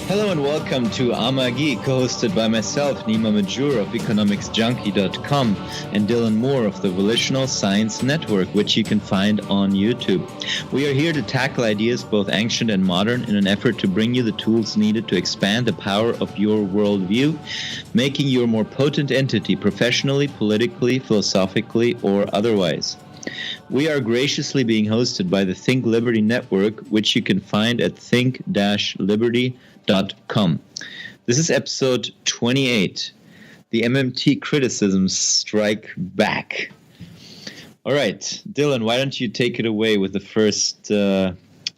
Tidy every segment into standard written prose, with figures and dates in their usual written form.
Hello and welcome to Amagi, co-hosted by myself, Nima of economicsjunkie.com, and Dylan Moore of the Volitional Science Network, which you can find on YouTube. We are here to tackle ideas both ancient and modern in an effort to bring you the tools needed to expand the power of your worldview, making you a more potent entity professionally, politically, philosophically, or otherwise. We are graciously being hosted by the Think Liberty Network, which you can find at think-liberty.com. This is episode 28. The MMT criticisms strike back. All right, Dylan, why don't you take it away with the first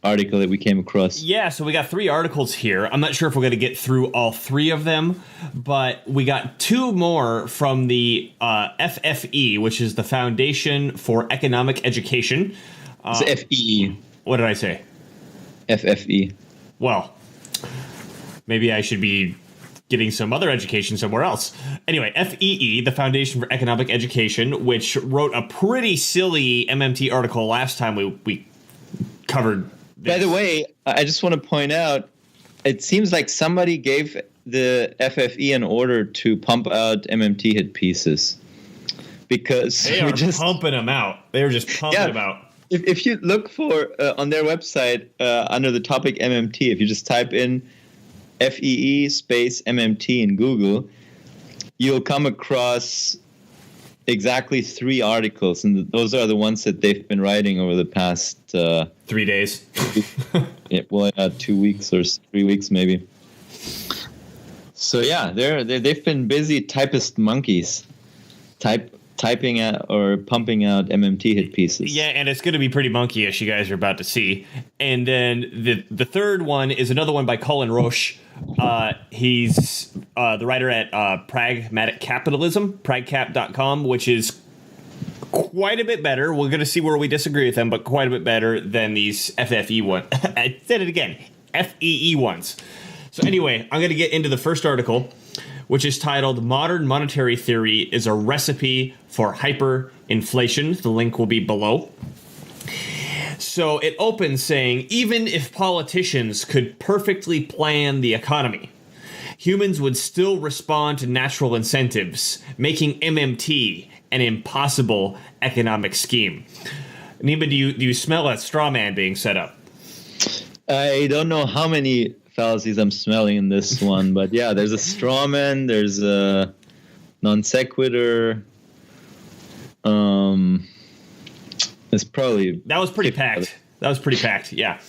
article that we came across? Yeah, so we got 3 articles here. I'm not sure if we're going to get through all 3 of them, but we got 2 more from the FFE, which is the Foundation for Economic Education. It's FEE. What did I say? FFE. Well, maybe I should be getting some other education somewhere else. Anyway, FEE, the Foundation for Economic Education, which wrote a pretty silly MMT article last time we covered this. By the way, I just want to point out, it seems like somebody gave the FFE an order to pump out MMT hit pieces. Because they are just pumping them out. They were just pumping them out. If you look for, on their website, under the topic MMT, if you just type in FEE space MMT in Google, you'll come across exactly 3 articles, and those are the ones that they've been writing over the past 3 days. 2 weeks or 3 weeks maybe. So yeah, they've been busy typist monkeys, typing out or pumping out MMT hit pieces. Yeah, and it's going to be pretty monkeyish, you guys are about to see. And then the third one is another one by Colin Roche. He's the writer at Pragmatic Capitalism, pragcap.com, which is quite a bit better. We're going to see where we disagree with them, but quite a bit better than these FFE ones. I said it again, FEE ones. So anyway, I'm going to get into the first article, which is titled Modern Monetary Theory is a Recipe for Hyperinflation. The link will be below. So it opens saying, even if politicians could perfectly plan the economy, humans would still respond to natural incentives, making MMT an impossible economic scheme. Nima, do you smell a straw man being set up? I don't know how many fallacies I'm smelling in this one, but yeah, there's a straw man, there's a non sequitur. It's probably that was pretty packed. Yeah.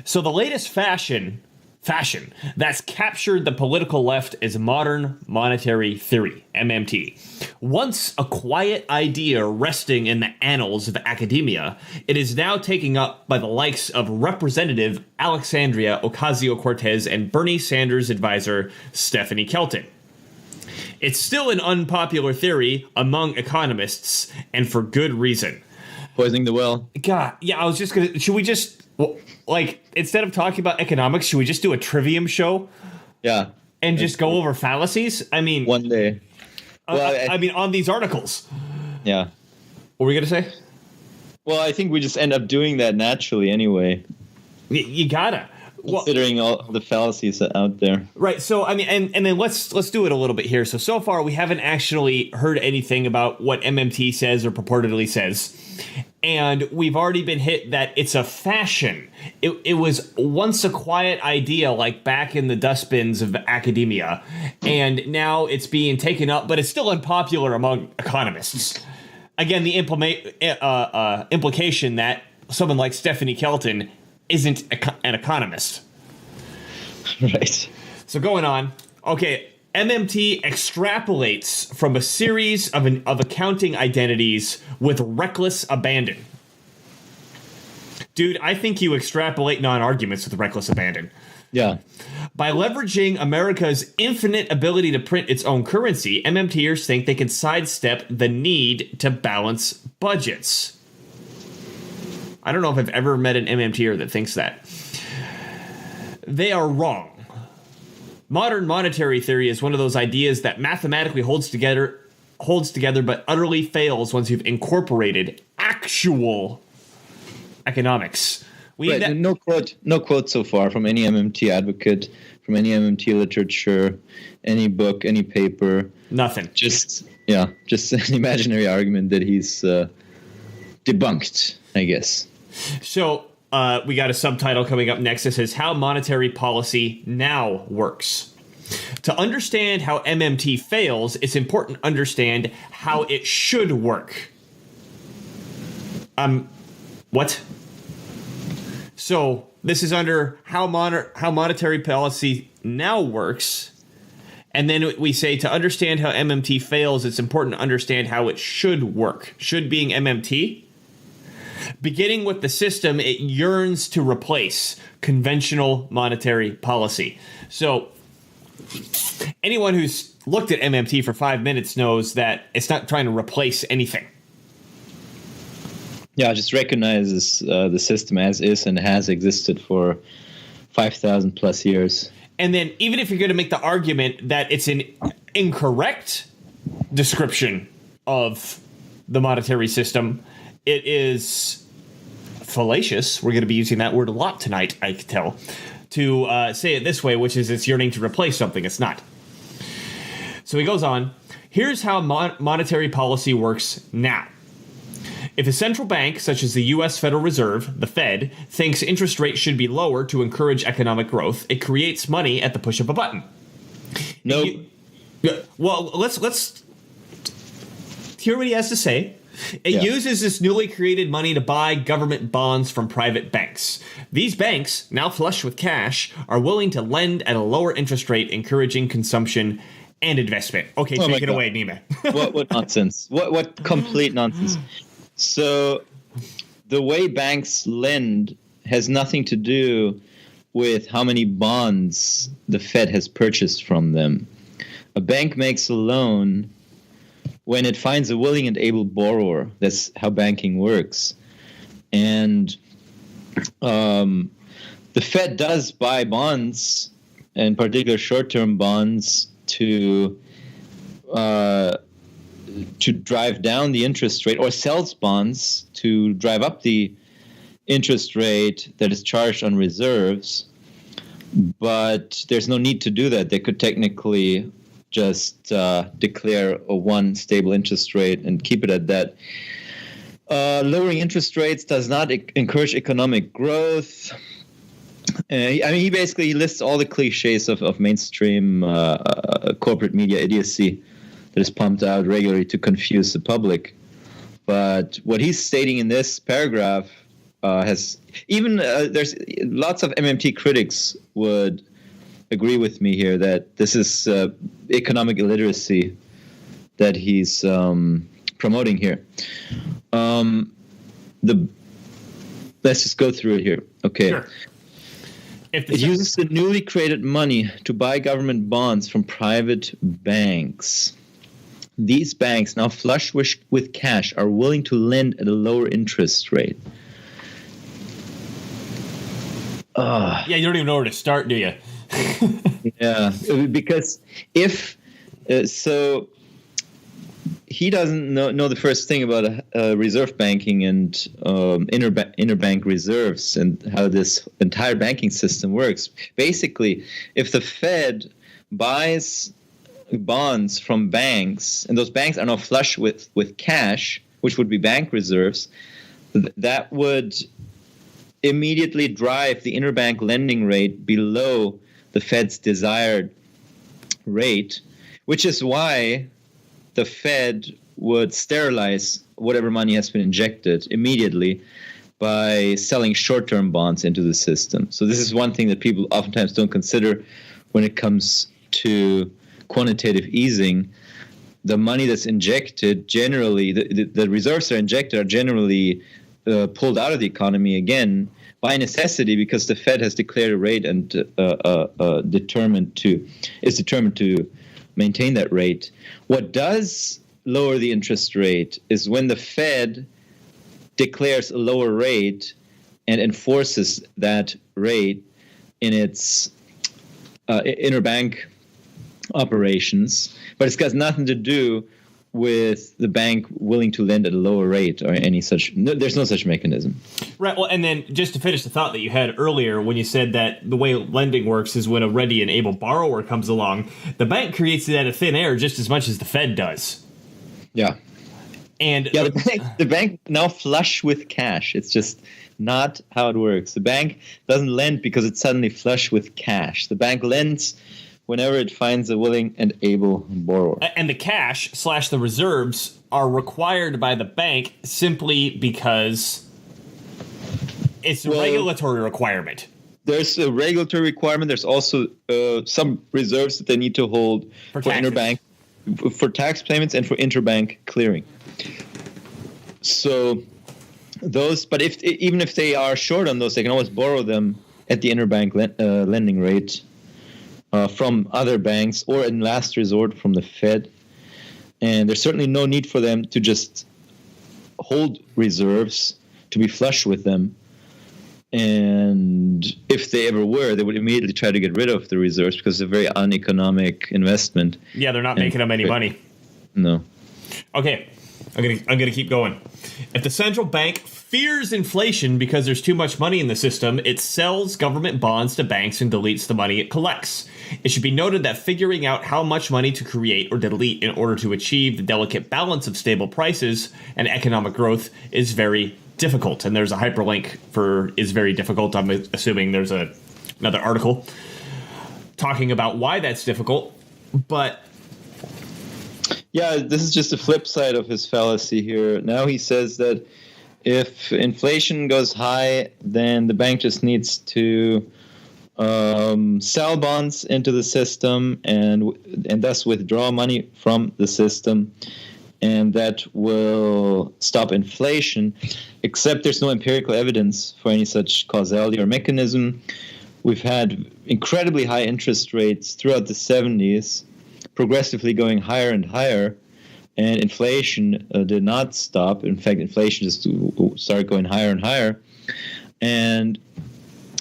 So the latest fashion that's captured the political left is modern monetary theory, MMT. Once a quiet idea resting in the annals of academia, it is now taken up by the likes of Representative Alexandria Ocasio-Cortez and Bernie Sanders advisor Stephanie Kelton. It's still an unpopular theory among economists, and for good reason. Poisoning the well. God, yeah, I was just gonna. Should we just instead of talking about economics, should we just do a trivium show? Yeah, and just go over fallacies? I mean, one day. Well, I mean, on these articles. Yeah. What were we gonna say? Well, I think we just end up doing that naturally anyway. You gotta. Considering all the fallacies out there. Right. So, I mean, and then let's do it a little bit here. So far, we haven't actually heard anything about what MMT says or purportedly says. And we've already been hit that it's a fashion. It was once a quiet idea, like back in the dustbins of academia. And now it's being taken up, but it's still unpopular among economists. Again, the implication that someone like Stephanie Kelton isn't an economist. Right. So going on. Okay, MMT extrapolates from a series of accounting identities with reckless abandon. Dude, I think you extrapolate non-arguments with reckless abandon. Yeah. By leveraging America's infinite ability to print its own currency, MMTers think they can sidestep the need to balance budgets. I don't know if I've ever met an MMTer that thinks that. They are wrong. Modern monetary theory is one of those ideas that mathematically holds together but utterly fails once you've incorporated actual economics, Right. No quote so far from any MMT advocate, from any MMT literature, any book, any paper. Nothing. Just an imaginary argument that he's debunked, I guess. So we got a subtitle coming up next that says How Monetary Policy Now Works. To understand how MMT fails, it's important to understand how it should work. What? So this is under how monetary policy now works. And then we say to understand how MMT fails, it's important to understand how it should work. Should being MMT. Beginning with the system it yearns to replace, conventional monetary policy. So anyone who's looked at MMT for 5 minutes knows that it's not trying to replace anything. Yeah, just recognizes the system as is and has existed for 5,000 plus years. And then even if you're going to make the argument that it's an incorrect description of the monetary system, it is fallacious. We're going to be using that word a lot tonight, I can tell, to say it this way, which is it's yearning to replace something. It's not. So he goes on. Here's how monetary policy works now. If a central bank, such as the U.S. Federal Reserve, the Fed, thinks interest rates should be lower to encourage economic growth, it creates money at the push of a button. No. Well, let's hear what he has to say. It uses this newly created money to buy government bonds from private banks. These banks, now flush with cash, are willing to lend at a lower interest rate, encouraging consumption and investment. Okay, take it away, Nima. What nonsense. What complete nonsense. So the way banks lend has nothing to do with how many bonds the Fed has purchased from them. A bank makes a loan when it finds a willing and able borrower. That's how banking works. And the Fed does buy bonds, in particular short-term bonds, to drive down the interest rate, or sells bonds to drive up the interest rate that is charged on reserves. But there's no need to do that. They could technically just declare a one stable interest rate and keep it at that. Lowering interest rates does not encourage economic growth. He basically lists all the cliches of mainstream corporate media idiocy that is pumped out regularly to confuse the public. But what he's stating in this paragraph has even there's lots of MMT critics would agree with me here that this is economic illiteracy that he's promoting here. Let's just go through it here. Okay. Sure. It uses the newly created money to buy government bonds from private banks. These banks, now flush with cash, are willing to lend at a lower interest rate. Yeah, you don't even know where to start, do you? Yeah, because if so, he doesn't know the first thing about reserve banking and interbank reserves and how this entire banking system works. Basically, if the Fed buys bonds from banks, and those banks are now flush with cash, which would be bank reserves, that would immediately drive the interbank lending rate below the Fed's desired rate, which is why the Fed would sterilize whatever money has been injected immediately by selling short-term bonds into the system. So this is one thing that people oftentimes don't consider when it comes to quantitative easing. The money that's injected generally, the reserves that are injected are generally pulled out of the economy again by necessity, because the Fed has declared a rate and is determined to maintain that rate. What does lower the interest rate is when the Fed declares a lower rate and enforces that rate in its interbank operations, but it's got nothing to do with the bank willing to lend at a lower rate or any such. No, there's no such mechanism. Right. Well, and then just to finish the thought that you had earlier when you said that the way lending works is when a ready and able borrower comes along, the bank creates it out of thin air just as much as the Fed does. Yeah. And yeah, the bank now flush with cash. It's just not how it works. The bank doesn't lend because it's suddenly flush with cash. The bank lends whenever it finds a willing and able borrower. And the cash / the reserves are required by the bank simply because it's a regulatory requirement. There's a regulatory requirement. There's also some reserves that they need to hold for interbank, for tax payments and for interbank clearing. So those, but even if they are short on those, they can always borrow them at the interbank lending rate from other banks, or in last resort from the Fed. And there's certainly no need for them to just hold reserves to be flush with them. And if they ever were, they would immediately try to get rid of the reserves because it's a very uneconomic investment. Yeah, they're not making them any money. No. Okay, I'm gonna keep going. If the central bank fears inflation because there's too much money in the system, it sells government bonds to banks and deletes the money it collects. It should be noted that figuring out how much money to create or delete in order to achieve the delicate balance of stable prices and economic growth is very difficult. And there's a hyperlink for is very difficult. I'm assuming there's another article talking about why that's difficult. But yeah, this is just the flip side of his fallacy here. Now he says that if inflation goes high, then the bank just needs to sell bonds into the system and thus withdraw money from the system, and that will stop inflation, except there's no empirical evidence for any such causality or mechanism. We've had incredibly high interest rates throughout the 70s, progressively going higher and higher, and inflation did not stop. In fact, inflation just started going higher and higher. And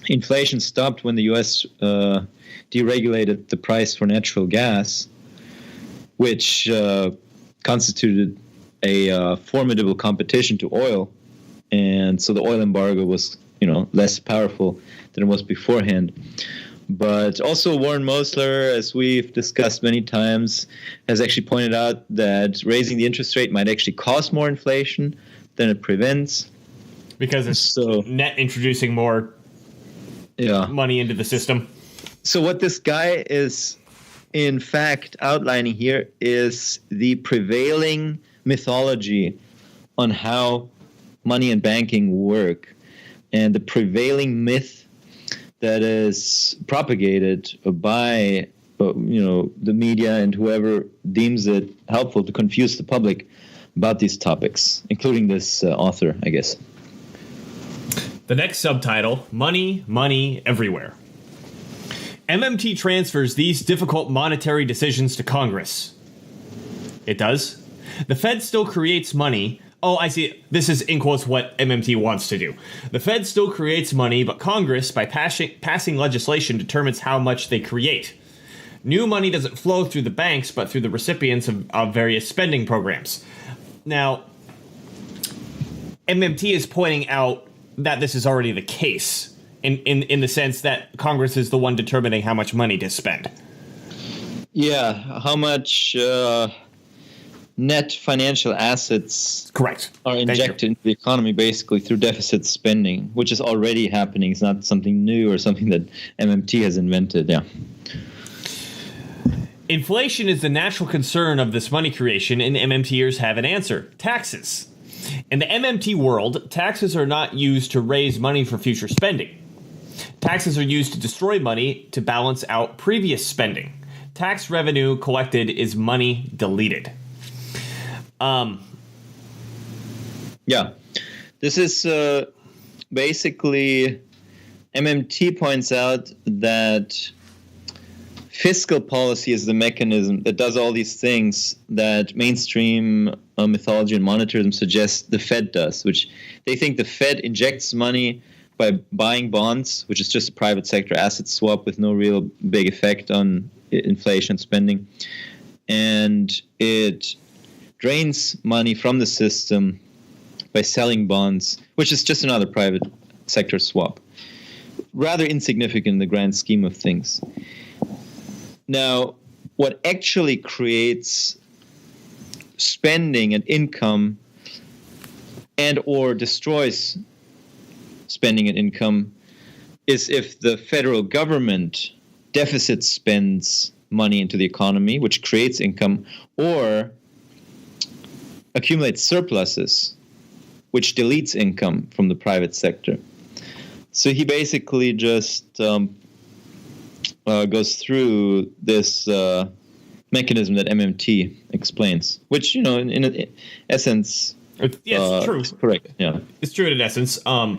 inflation stopped when the U.S. deregulated the price for natural gas, which constituted a formidable competition to oil. And so the oil embargo was, less powerful than it was beforehand. But also Warren Mosler, as we've discussed many times, has actually pointed out that raising the interest rate might actually cause more inflation than it prevents. Because it's net introducing more money into the system. So what this guy is, in fact, outlining here is the prevailing mythology on how money and banking work, and the prevailing myth that is propagated by the media and whoever deems it helpful to confuse the public about these topics, including this author, I guess. The next subtitle, Money, Money Everywhere. MMT transfers these difficult monetary decisions to Congress. It does. The Fed still creates money. Oh, I see. This is, in quotes, what MMT wants to do. The Fed still creates money, but Congress, by passing legislation, determines how much they create. New money doesn't flow through the banks, but through the recipients of various spending programs. Now, MMT is pointing out that this is already the case, in the sense that Congress is the one determining how much money to spend. Yeah, how much net financial assets are injected into the economy basically through deficit spending, which is already happening. It's not something new or something that MMT has invented. Yeah. Inflation is the natural concern of this money creation, and MMTers have an answer: taxes. In the MMT world, taxes are not used to raise money for future spending. Taxes are used to destroy money to balance out previous spending. Tax revenue collected is money deleted. Yeah, this is basically MMT points out that fiscal policy is the mechanism that does all these things that mainstream mythology and monetarism suggests the Fed does, which they think the Fed injects money by buying bonds, which is just a private sector asset swap with no real big effect on inflation spending. And it drains money from the system by selling bonds, which is just another private sector swap. Rather insignificant in the grand scheme of things. Now, what actually creates spending and income and or destroys spending and income is if the federal government deficit spends money into the economy, which creates income, or accumulates surpluses, which deletes income from the private sector. So he basically just goes through this mechanism that MMT explains, which, in essence, yes, true, is correct. Yeah, it's true in essence. My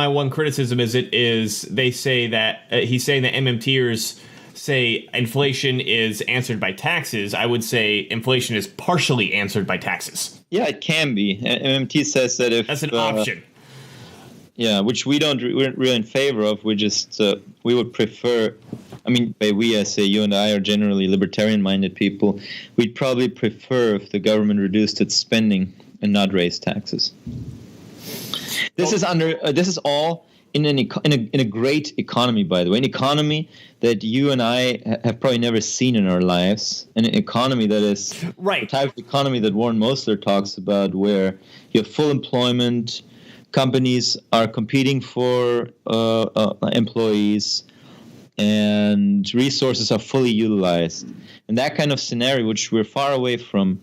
one criticism is they say that he's saying that MMTers say inflation is answered by taxes. I would say inflation is partially answered by taxes. Yeah, it can be. MMT says that if that's an option. Yeah, which we're really in favor of. We just we would prefer. I mean, by we, I say you and I are generally libertarian-minded people. We'd probably prefer if the government reduced its spending and not raised taxes. This is all in a great economy, by the way, an economy that you and I have probably never seen in our lives, an economy that is the type of economy that Warren Mosler talks about, where you have full employment, companies are competing for employees, and resources are fully utilized. And that kind of scenario, which we're far away from,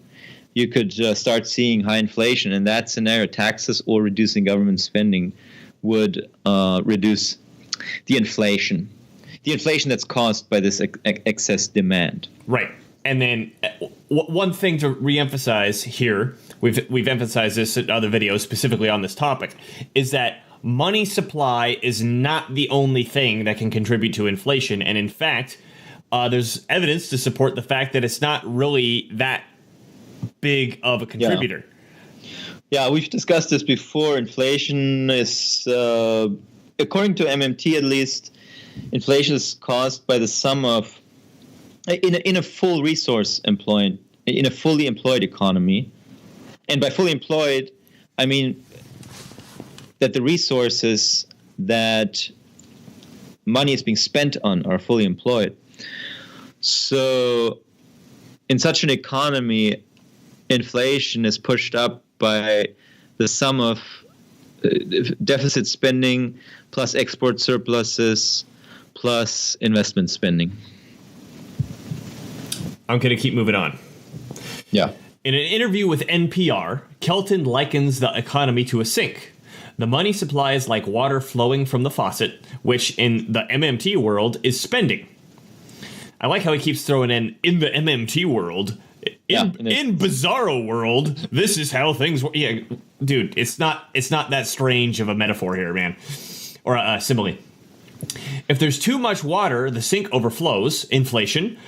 you could start seeing high inflation. In that scenario, taxes or reducing government spending would reduce the inflation that's caused by this excess demand. Right. And then one thing to reemphasize here, we've emphasized this in other videos specifically on this topic, is that money supply is not the only thing that can contribute to inflation. And in fact, there's evidence to support the fact that it's not really that big of a contributor. Yeah, we've discussed this before. Inflation is, according to MMT at least, inflation is caused by the sum of, in a full resource employed, in a fully employed economy. And by fully employed, I mean that the resources that money is being spent on are fully employed. So in such an economy, inflation is pushed up by the sum of deficit spending plus export surpluses plus investment spending. I'm going to keep moving on. Yeah. In an interview with NPR, Kelton likens the economy to a sink. The money supply is like water flowing from the faucet, which in the MMT world is spending. I like how he keeps throwing in the MMT world. In Bizarro world, this is how things work. Yeah, dude, it's not that strange of a metaphor here, man, or a simile. If there's too much water, the sink overflows, inflation,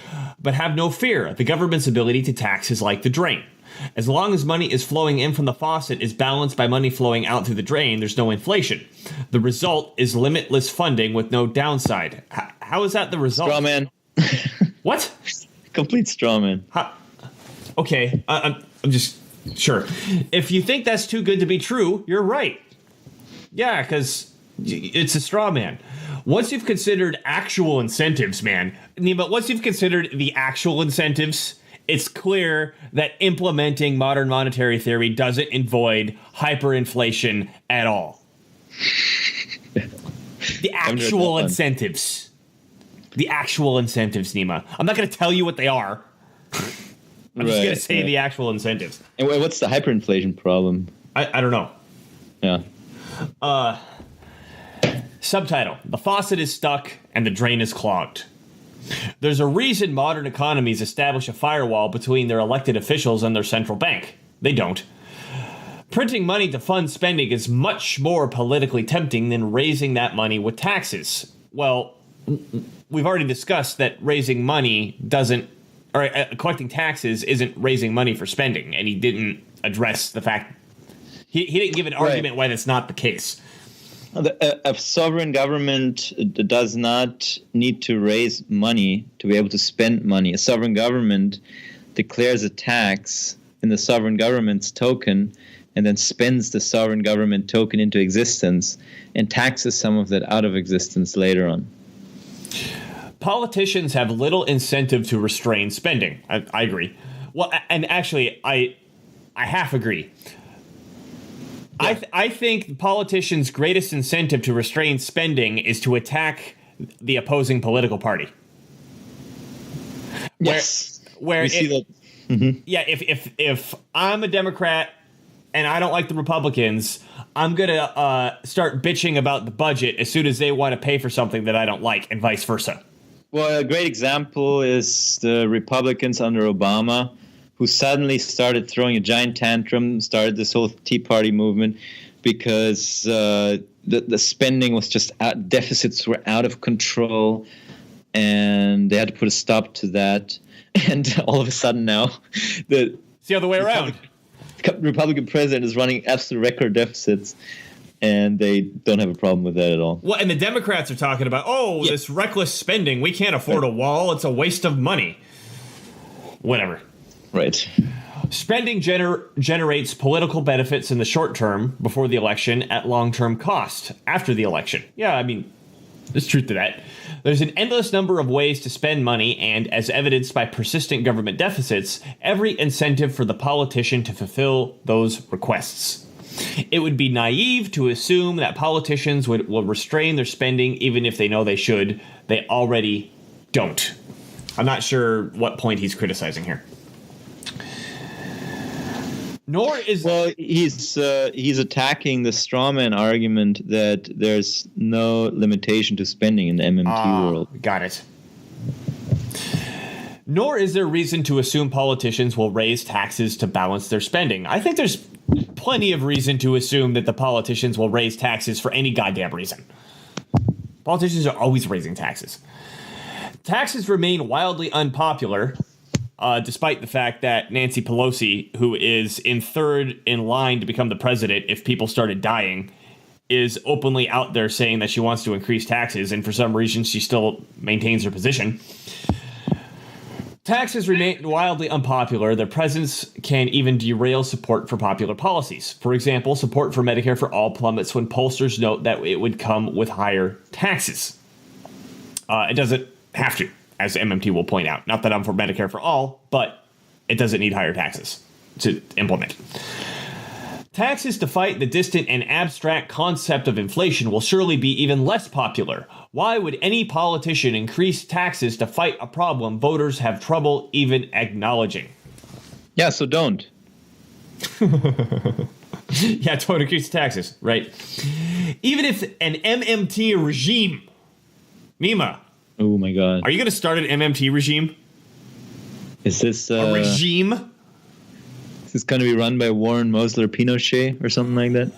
but have no fear. The government's ability to tax is like the drain. As long as money is flowing in from the faucet is balanced by money flowing out through the drain, there's no inflation. The result is limitless funding with no downside. How is that the result? Straw man. What? Complete straw man. Okay, I'm just sure. If you think that's too good to be true, you're right. Yeah, because it's a straw man. Once you've considered actual incentives, man, Nima, once you've considered the actual incentives, it's clear that implementing modern monetary theory doesn't avoid hyperinflation at all. The actual incentives. The actual incentives, Nima. I'm not going to tell you what they are. I'm just going to say the actual incentives. And what's the hyperinflation problem? I don't know. Yeah. Subtitle: The faucet is stuck and the drain is clogged. There's a reason modern economies establish a firewall between their elected officials and their central bank. They don't. Printing money to fund spending is much more politically tempting than raising that money with taxes. Well, we've already discussed that raising money collecting taxes isn't raising money for spending, and he didn't address the fact. He didn't give an argument why that's not the case. A sovereign government does not need to raise money to be able to spend money. A sovereign government declares a tax in the sovereign government's token and then spends the sovereign government token into existence and taxes some of that out of existence later on. Politicians have little incentive to restrain spending. I agree. Well, and actually, I half agree. Yeah. I think politicians' greatest incentive to restrain spending is to attack the opposing political party. Yes. Where we see that. Mm-hmm. Yeah, if I'm a Democrat and I don't like the Republicans, I'm going to start bitching about the budget as soon as they want to pay for something that I don't like, and vice versa. Well, a great example is the Republicans under Obama, who suddenly started throwing a giant tantrum, started this whole Tea Party movement because the spending was just deficits were out of control, and they had to put a stop to that. And all of a sudden now, it's the other way around. Republican president is running absolute record deficits, and they don't have a problem with that at all. Well, and the Democrats are talking about, this reckless spending. We can't afford a wall. It's a waste of money. Whatever. Right. Spending generates political benefits in the short term before the election at long-term cost after the election. Yeah, I mean, there's truth to that. There's an endless number of ways to spend money, and as evidenced by persistent government deficits, every incentive for the politician to fulfill those requests. It would be naive to assume that politicians will restrain their spending even if they know they should. They already don't. I'm not sure what point he's criticizing here. Nor is... Well, he's attacking the strawman argument that there's no limitation to spending in the MMT world. Got it. Nor is there reason to assume politicians will raise taxes to balance their spending. I think there's plenty of reason to assume that the politicians will raise taxes for any goddamn reason. Politicians are always raising taxes. Taxes remain wildly unpopular, despite the fact that Nancy Pelosi, who is in third in line to become the president if people started dying, is openly out there saying that she wants to increase taxes, and for some reason she still maintains her position. Taxes remain wildly unpopular. Their presence can even derail support for popular policies. For example, support for Medicare for All plummets when pollsters note that it would come with higher taxes. It doesn't have to, as MMT will point out. Not that I'm for Medicare for All, but it doesn't need higher taxes to implement. Taxes to fight the distant and abstract concept of inflation will surely be even less popular. Why would any politician increase taxes to fight a problem voters have trouble even acknowledging? Yeah, so don't. Yeah, don't increase taxes, right? Even if an MMT regime... Nima. Oh my God. Are you going to start an MMT regime? Is this... a regime? Is this going to be run by Warren Mosler Pinochet or something like that?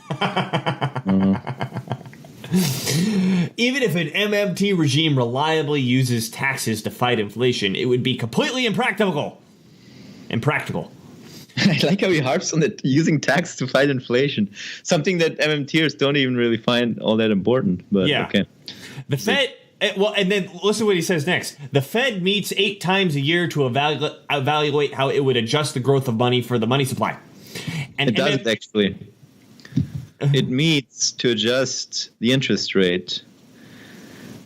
Even if an MMT regime reliably uses taxes to fight inflation, it would be completely impractical. I like how he harps on it, using tax to fight inflation. Something that MMTers don't even really find all that important. But yeah. Okay. The Fed... Well, and then listen to what he says next. The Fed meets 8 times a year to evaluate how it would adjust the growth of money for the money supply. And it doesn't actually. It meets to adjust the interest rate.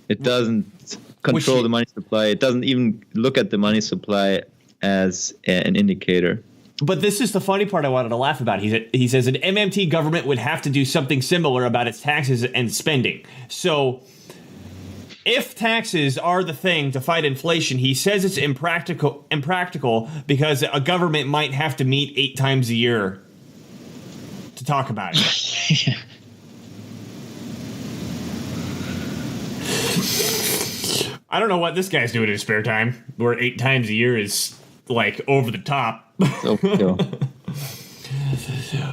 It doesn't control the money supply. It doesn't even look at the money supply as an indicator. But this is the funny part I wanted to laugh about. He says an MMT government would have to do something similar about its taxes and spending. So... if taxes are the thing to fight inflation, he says it's impractical because a government might have to meet 8 times a year to talk about it. I don't know what this guy's doing in his spare time, where 8 times a year is, like, over the top.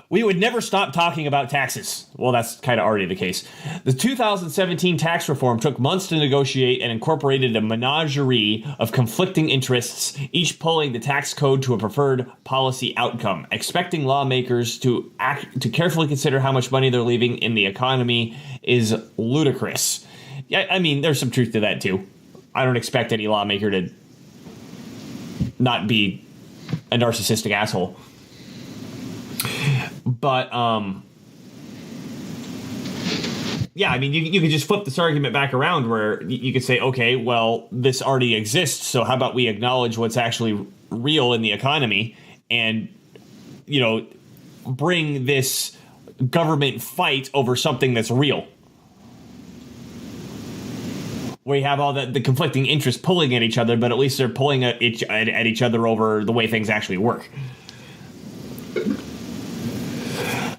We would never stop talking about taxes. Well, that's kind of already the case. The 2017 tax reform took months to negotiate and incorporated a menagerie of conflicting interests, each pulling the tax code to a preferred policy outcome. Expecting lawmakers to carefully consider how much money they're leaving in the economy is ludicrous. Yeah, I mean, there's some truth to that, too. I don't expect any lawmaker to not be a narcissistic asshole. But yeah, I mean, you could just flip this argument back around where you could say, okay, well, this already exists, so how about we acknowledge what's actually real in the economy and, you know, bring this government fight over something that's real. Where you have all the conflicting interests pulling at each other, but at least they're pulling at each other over the way things actually work.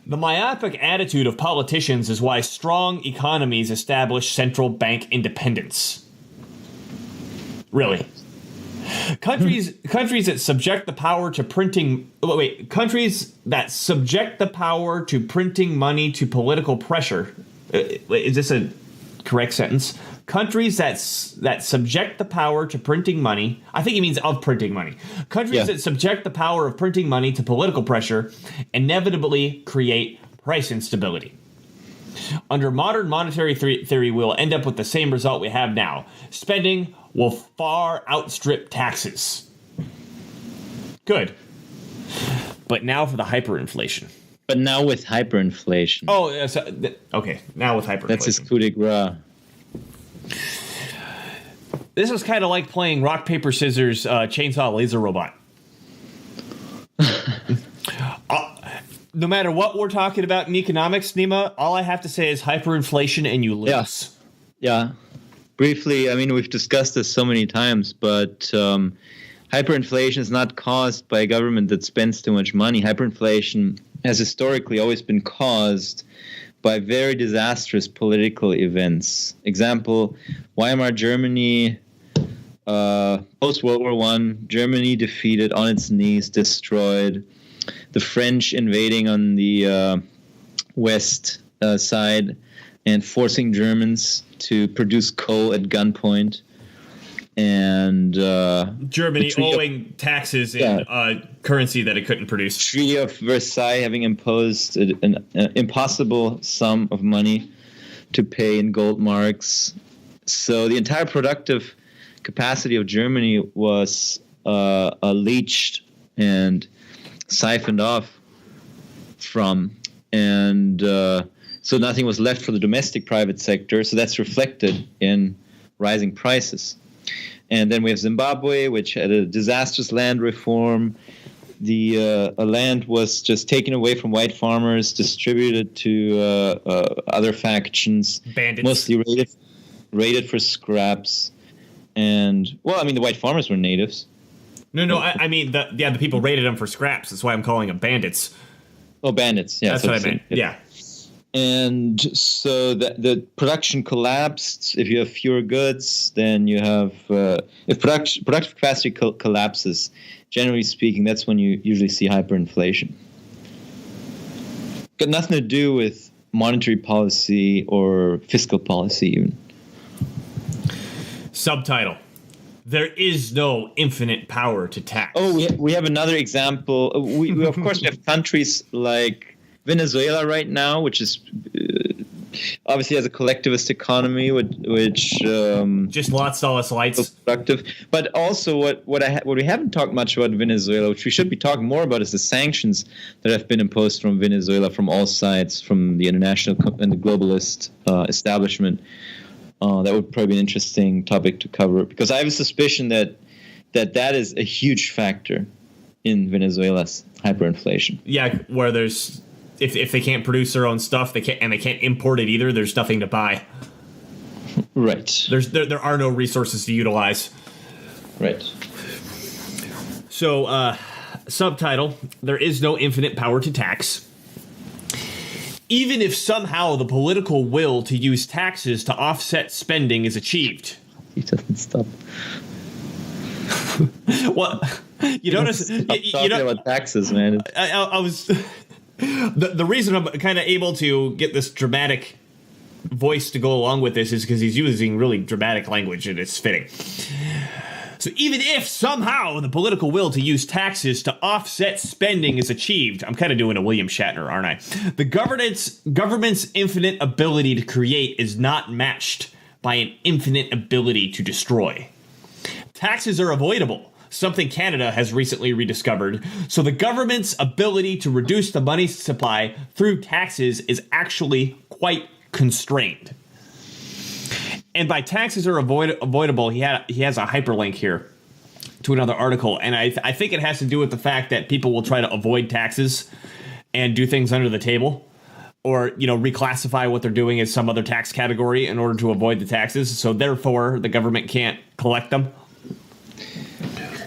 The myopic attitude of politicians is why strong economies establish central bank independence. Really. Countries that subject the power to printing countries that subject the power to printing money to political pressure. Is this a correct sentence? Countries that subject the power to printing money, I think he means of printing money. Countries that subject the power of printing money to political pressure inevitably create price instability. Under modern monetary theory, we'll end up with the same result we have now. Spending will far outstrip taxes. Good. But now for the hyperinflation. But now with hyperinflation. Oh, okay. Now with hyperinflation. That's his coup de grace. This is kind of like playing rock, paper, scissors, chainsaw, laser robot. No matter what we're talking about in economics, Nima, all I have to say is hyperinflation and you lose. Yeah. Briefly, I mean, we've discussed this so many times, but hyperinflation is not caused by a government that spends too much money. Hyperinflation has historically always been caused by very disastrous political events. Example, Weimar Germany, post-World War I, Germany defeated, on its knees, destroyed. The French invading on the west side and forcing Germans to produce coal at gunpoint. And Germany owing taxes in currency that it couldn't produce. Treaty of Versailles having imposed an impossible sum of money to pay in gold marks. So the entire productive capacity of Germany was leached and siphoned off from. And so nothing was left for the domestic private sector. So that's reflected in rising prices. And then we have Zimbabwe, which had a disastrous land reform. The land was just taken away from white farmers, distributed to other factions, bandits, mostly raided for scraps. And well, I mean, the white farmers were natives. No, I mean the people raided them for scraps. That's why I'm calling them bandits. Oh, bandits. Yeah, that's what I meant. Yeah. And so the production collapsed. If you have fewer goods, then you have if productive capacity collapses, generally speaking, that's when you usually see hyperinflation. Got nothing to do with monetary policy or fiscal policy even. Subtitle: there is no infinite power to tax. Oh, we have another example. We of course we have countries like Venezuela right now, which is obviously has a collectivist economy, which just lots of lights, productive. But also, what we haven't talked much about Venezuela, which we should be talking more about, is the sanctions that have been imposed from Venezuela from all sides, from the international and the globalist establishment. That would probably be an interesting topic to cover, because I have a suspicion that is a huge factor in Venezuela's hyperinflation. Yeah, where there's. If they can't produce their own stuff, they can't import it either. There's nothing to buy. Right. There are no resources to utilize. Right. So, subtitle: there is no infinite power to tax. Even if somehow the political will to use taxes to offset spending is achieved. He doesn't stop. Well, you notice talking about taxes, man. I was. The reason I'm kind of able to get this dramatic voice to go along with this is because he's using really dramatic language and it's fitting. So even if somehow the political will to use taxes to offset spending is achieved, I'm kind of doing a William Shatner, aren't I? The government's infinite ability to create is not matched by an infinite ability to destroy. Taxes are avoidable, something Canada has recently rediscovered. So the government's ability to reduce the money supply through taxes is actually quite constrained. And by taxes are avoidable, he has a hyperlink here to another article, and I think it has to do with the fact that people will try to avoid taxes and do things under the table, or reclassify what they're doing as some other tax category in order to avoid the taxes. So therefore, the government can't collect them.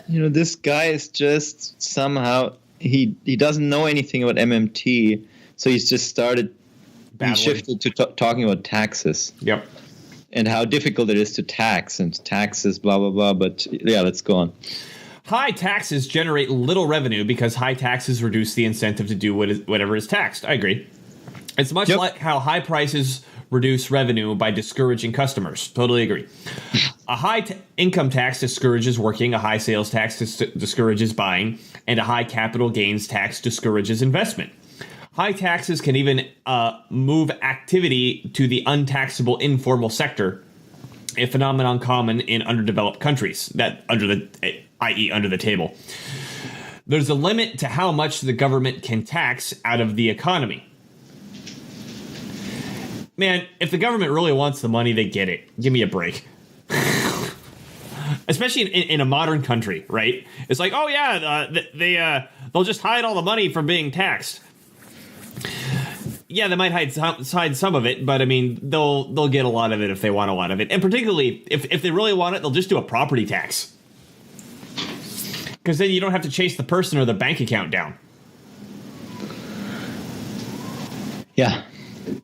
This guy is just somehow he doesn't know anything about MMT, so he's just started. Battling. He shifted to talking about taxes. Yep. And how difficult it is to tax and taxes, blah, blah, blah. But yeah, let's go on. High taxes generate little revenue because high taxes reduce the incentive to do whatever is taxed. I agree. It's much like how high prices reduce revenue by discouraging customers. Totally agree. A high income tax discourages working, a high sales tax discourages buying, and a high capital gains tax discourages investment. High taxes can even move activity to the untaxable informal sector, a phenomenon common in underdeveloped countries, i.e. under the table. There's a limit to how much the government can tax out of the economy. Man, if the government really wants the money, they get it. Give me a break. Especially in a modern country, right? It's like, oh yeah, they'll just hide all the money from being taxed. Yeah, they might hide some of it, but I mean, they'll get a lot of it if they want a lot of it. And particularly, if they really want it, they'll just do a property tax. Because then you don't have to chase the person or the bank account down. Yeah.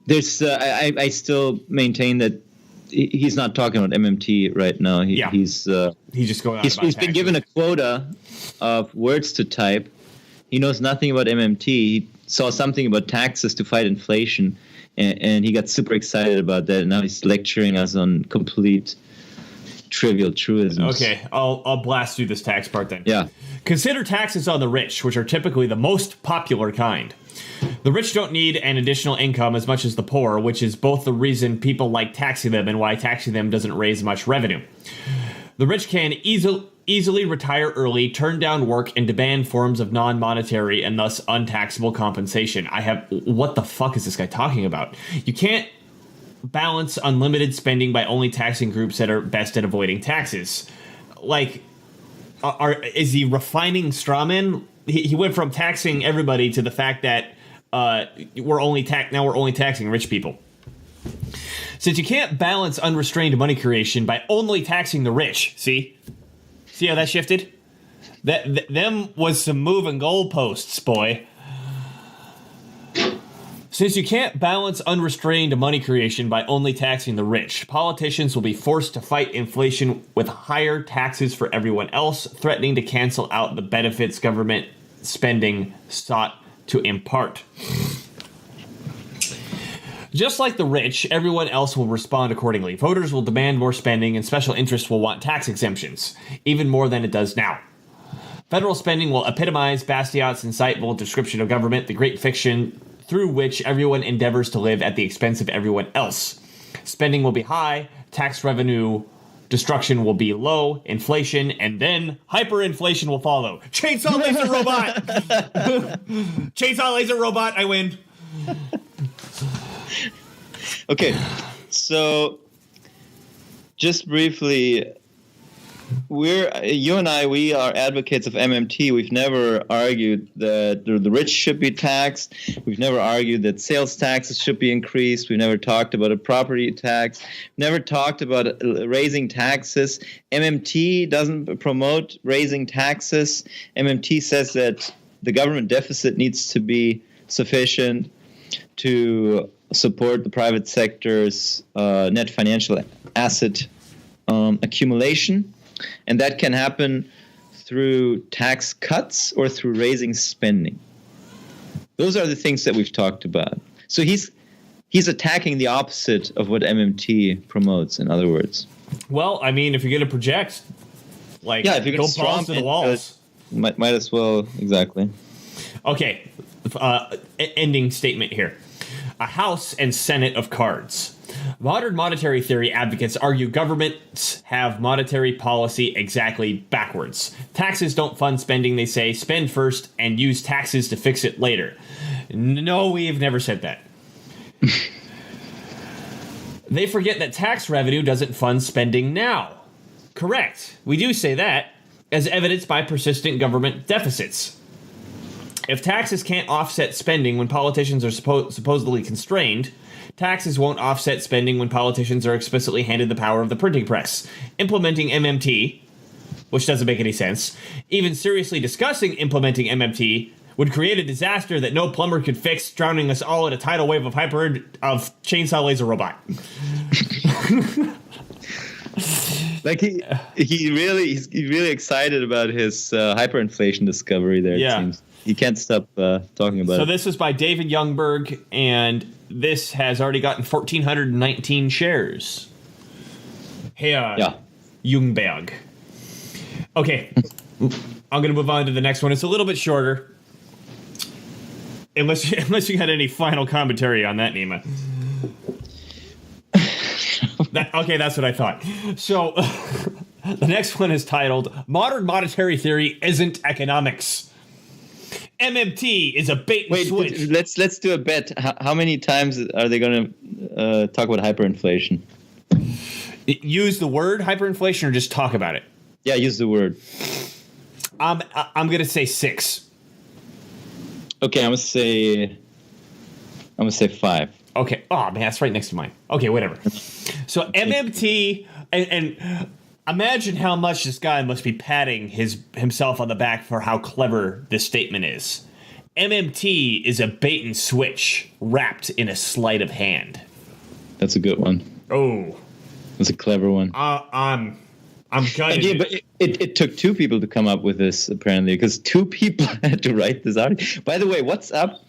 There's, I still maintain that he's not talking about MMT right now. He's just going on he's been given a quota of words to type. He knows nothing about MMT. He saw something about taxes to fight inflation, and he got super excited about that. And now he's lecturing us on complete trivial truisms. Okay, I'll blast through this tax part then. Yeah. Consider taxes on the rich, which are typically the most popular kind. The rich don't need an additional income as much as the poor, which is both the reason people like taxing them and why taxing them doesn't raise much revenue. The rich can easily retire early, turn down work, and demand forms of non-monetary and thus untaxable compensation. What the fuck is this guy talking about? You can't balance unlimited spending by only taxing groups that are best at avoiding taxes. Like, is he refining strawman? He went from taxing everybody to the fact that we're only taxing rich people. Since you can't balance unrestrained money creation by only taxing the rich, see how that shifted? Them was some moving goalposts, boy. Since you can't balance unrestrained money creation by only taxing the rich, politicians will be forced to fight inflation with higher taxes for everyone else, threatening to cancel out the benefits government spending sought to impart. Just like the rich, everyone else will respond accordingly. Voters will demand more spending, and special interests will want tax exemptions, even more than it does now. Federal spending will epitomize Bastiat's insightful description of government, the great fiction through which everyone endeavors to live at the expense of everyone else. Spending will be high, tax revenue destruction will be low, inflation, and then hyperinflation will follow. Chainsaw laser robot! Chainsaw laser robot, I win. Okay, so just briefly, you and I, we are advocates of MMT. We've never argued that the rich should be taxed. We've never argued that sales taxes should be increased. We've never talked about a property tax. Never talked about raising taxes. MMT doesn't promote raising taxes. MMT says that the government deficit needs to be sufficient to support the private sector's net financial asset accumulation. And that can happen through tax cuts or through raising spending. Those are the things that we've talked about. So he's attacking the opposite of what MMT promotes, in other words. Well, I mean, if you're going to project, if you're go balls to the walls. Might as well, exactly. Okay, ending statement here. A house and senate of cards. Modern monetary theory advocates argue governments have monetary policy exactly backwards. Taxes don't fund spending, they say. Spend first and use taxes to fix it later. No, we've never said that. They forget that tax revenue doesn't fund spending now. Correct. We do say that, as evidenced by persistent government deficits. If taxes can't offset spending when politicians are supposedly constrained, taxes won't offset spending when politicians are explicitly handed the power of the printing press. Implementing MMT, which doesn't make any sense, even seriously discussing implementing MMT would create a disaster that no plumber could fix, drowning us all in a tidal wave of chainsaw laser robot. Like he's really excited about his hyperinflation discovery there. Yeah. It seems. He can't stop talking about it. So this is by David Youngberg, and this has already gotten 1,419 shares. Hey, Jungberg. Okay, I'm going to move on to the next one. It's a little bit shorter. Unless you had any final commentary on that, Nima. Okay, that's what I thought. So the next one is titled, Modern Monetary Theory Isn't Economics. MMT is a bait and switch. Let's do a bet. How many times are they going to talk about hyperinflation? Use the word hyperinflation or just talk about it? Yeah, use the word. I'm going to say 6. Okay, I'm going to say 5. Okay. Oh, man, that's right next to mine. Okay, whatever. So MMT, and imagine how much this guy must be patting himself on the back for how clever this statement is. MMT is a bait and switch wrapped in a sleight of hand. That's a good one. Oh. That's a clever one. I'm gutted. Yeah, but it took 2 people to come up with this, apparently, because 2 people had to write this article. By the way, what's up?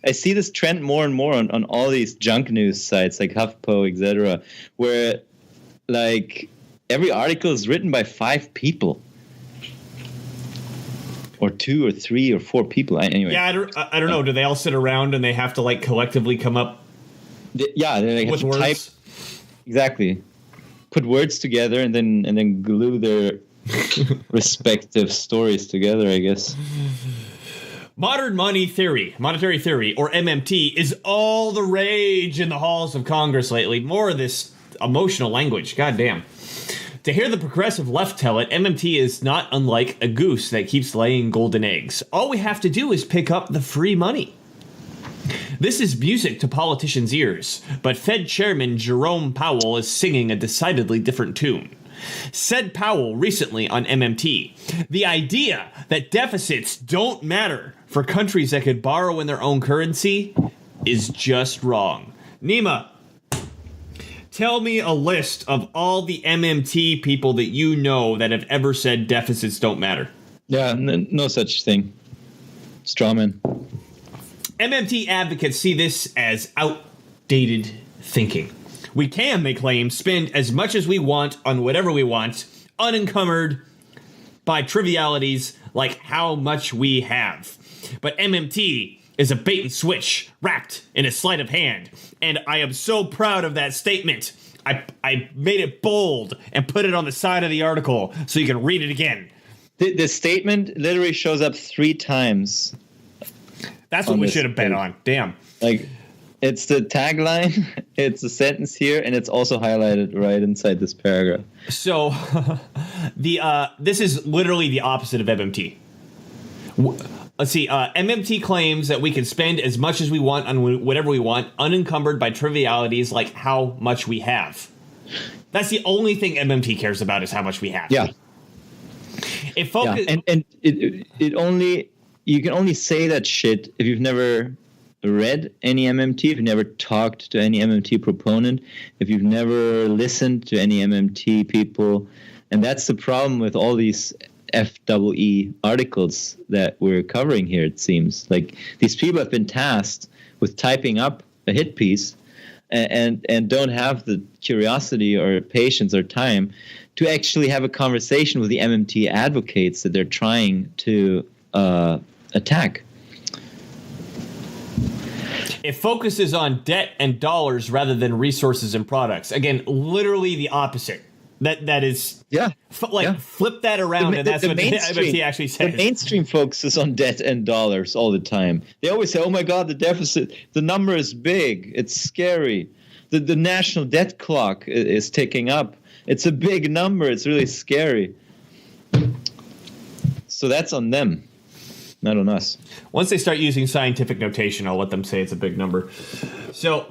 I see this trend more and more on all these junk news sites like HuffPo, etc., where, like, every article is written by 5 people. Or 2 or 3 or 4 people. Anyway. Yeah, I don't know. Do they all sit around and they have to, like, collectively come up they with words? Type, exactly. Put words together and then glue their respective stories together, I guess. Modern monetary theory, or MMT, is all the rage in the halls of Congress lately. More of this emotional language. God damn. To hear the progressive left tell it, MMT is not unlike a goose that keeps laying golden eggs. All we have to do is pick up the free money. This is music to politicians' ears, but Fed Chairman Jerome Powell is singing a decidedly different tune. Said Powell recently on MMT, the idea that deficits don't matter for countries that could borrow in their own currency is just wrong. Nima, tell me a list of all the MMT people that you know that have ever said deficits don't matter. Yeah, no such thing. Strawman. MMT advocates see this as outdated thinking. We can, they claim, spend as much as we want on whatever we want, unencumbered by trivialities like how much we have. But MMT is a bait and switch wrapped in a sleight of hand. And I am so proud of that statement. I made it bold and put it on the side of the article so you can read it again. The statement literally shows up 3 times. That's what we should have bet on. Damn. Like, it's the tagline, it's a sentence here, and it's also highlighted right inside this paragraph. So, this is literally the opposite of MMT. Let's see. MMT claims that we can spend as much as we want on whatever we want, unencumbered by trivialities like how much we have. That's the only thing MMT cares about is how much we have. Yeah. And it only, you can only say that shit if you've never read any MMT, if you've never talked to any MMT proponent, if you've never listened to any MMT people. And that's the problem with all these FEE articles that we're covering here, it seems. Like, these people have been tasked with typing up a hit piece and don't have the curiosity or patience or time to actually have a conversation with the MMT advocates that they're trying to attack. It focuses on debt and dollars rather than resources and products. Again, literally the opposite. That is, flip that around, and that's what MMT actually says. The mainstream focuses on debt and dollars all the time. They always say, "Oh my God, the deficit, the number is big. It's scary. The national debt clock is ticking up. It's a big number. It's really scary." So that's on them, not on us. Once they start using scientific notation, I'll let them say it's a big number. So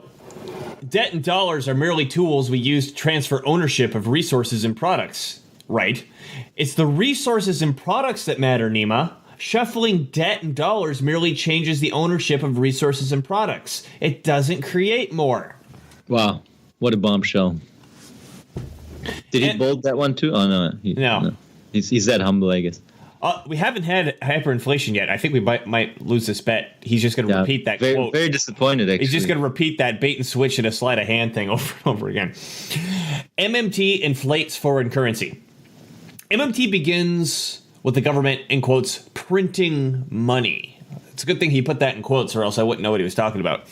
debt and dollars are merely tools we use to transfer ownership of resources and products, right? It's the resources and products that matter, Nima. Shuffling debt and dollars merely changes the ownership of resources and products. It doesn't create more. Wow, what a bombshell. Did he bold that one too? Oh, no. No. He's that humble, I guess. We haven't had hyperinflation yet. I think we might lose this bet. He's just going to repeat that quote. Very disappointed, actually. He's just going to repeat that bait and switch and a sleight of hand thing over and over again. MMT inflates foreign currency. MMT begins with the government, in quotes, printing money. It's a good thing he put that in quotes, or else I wouldn't know what he was talking about.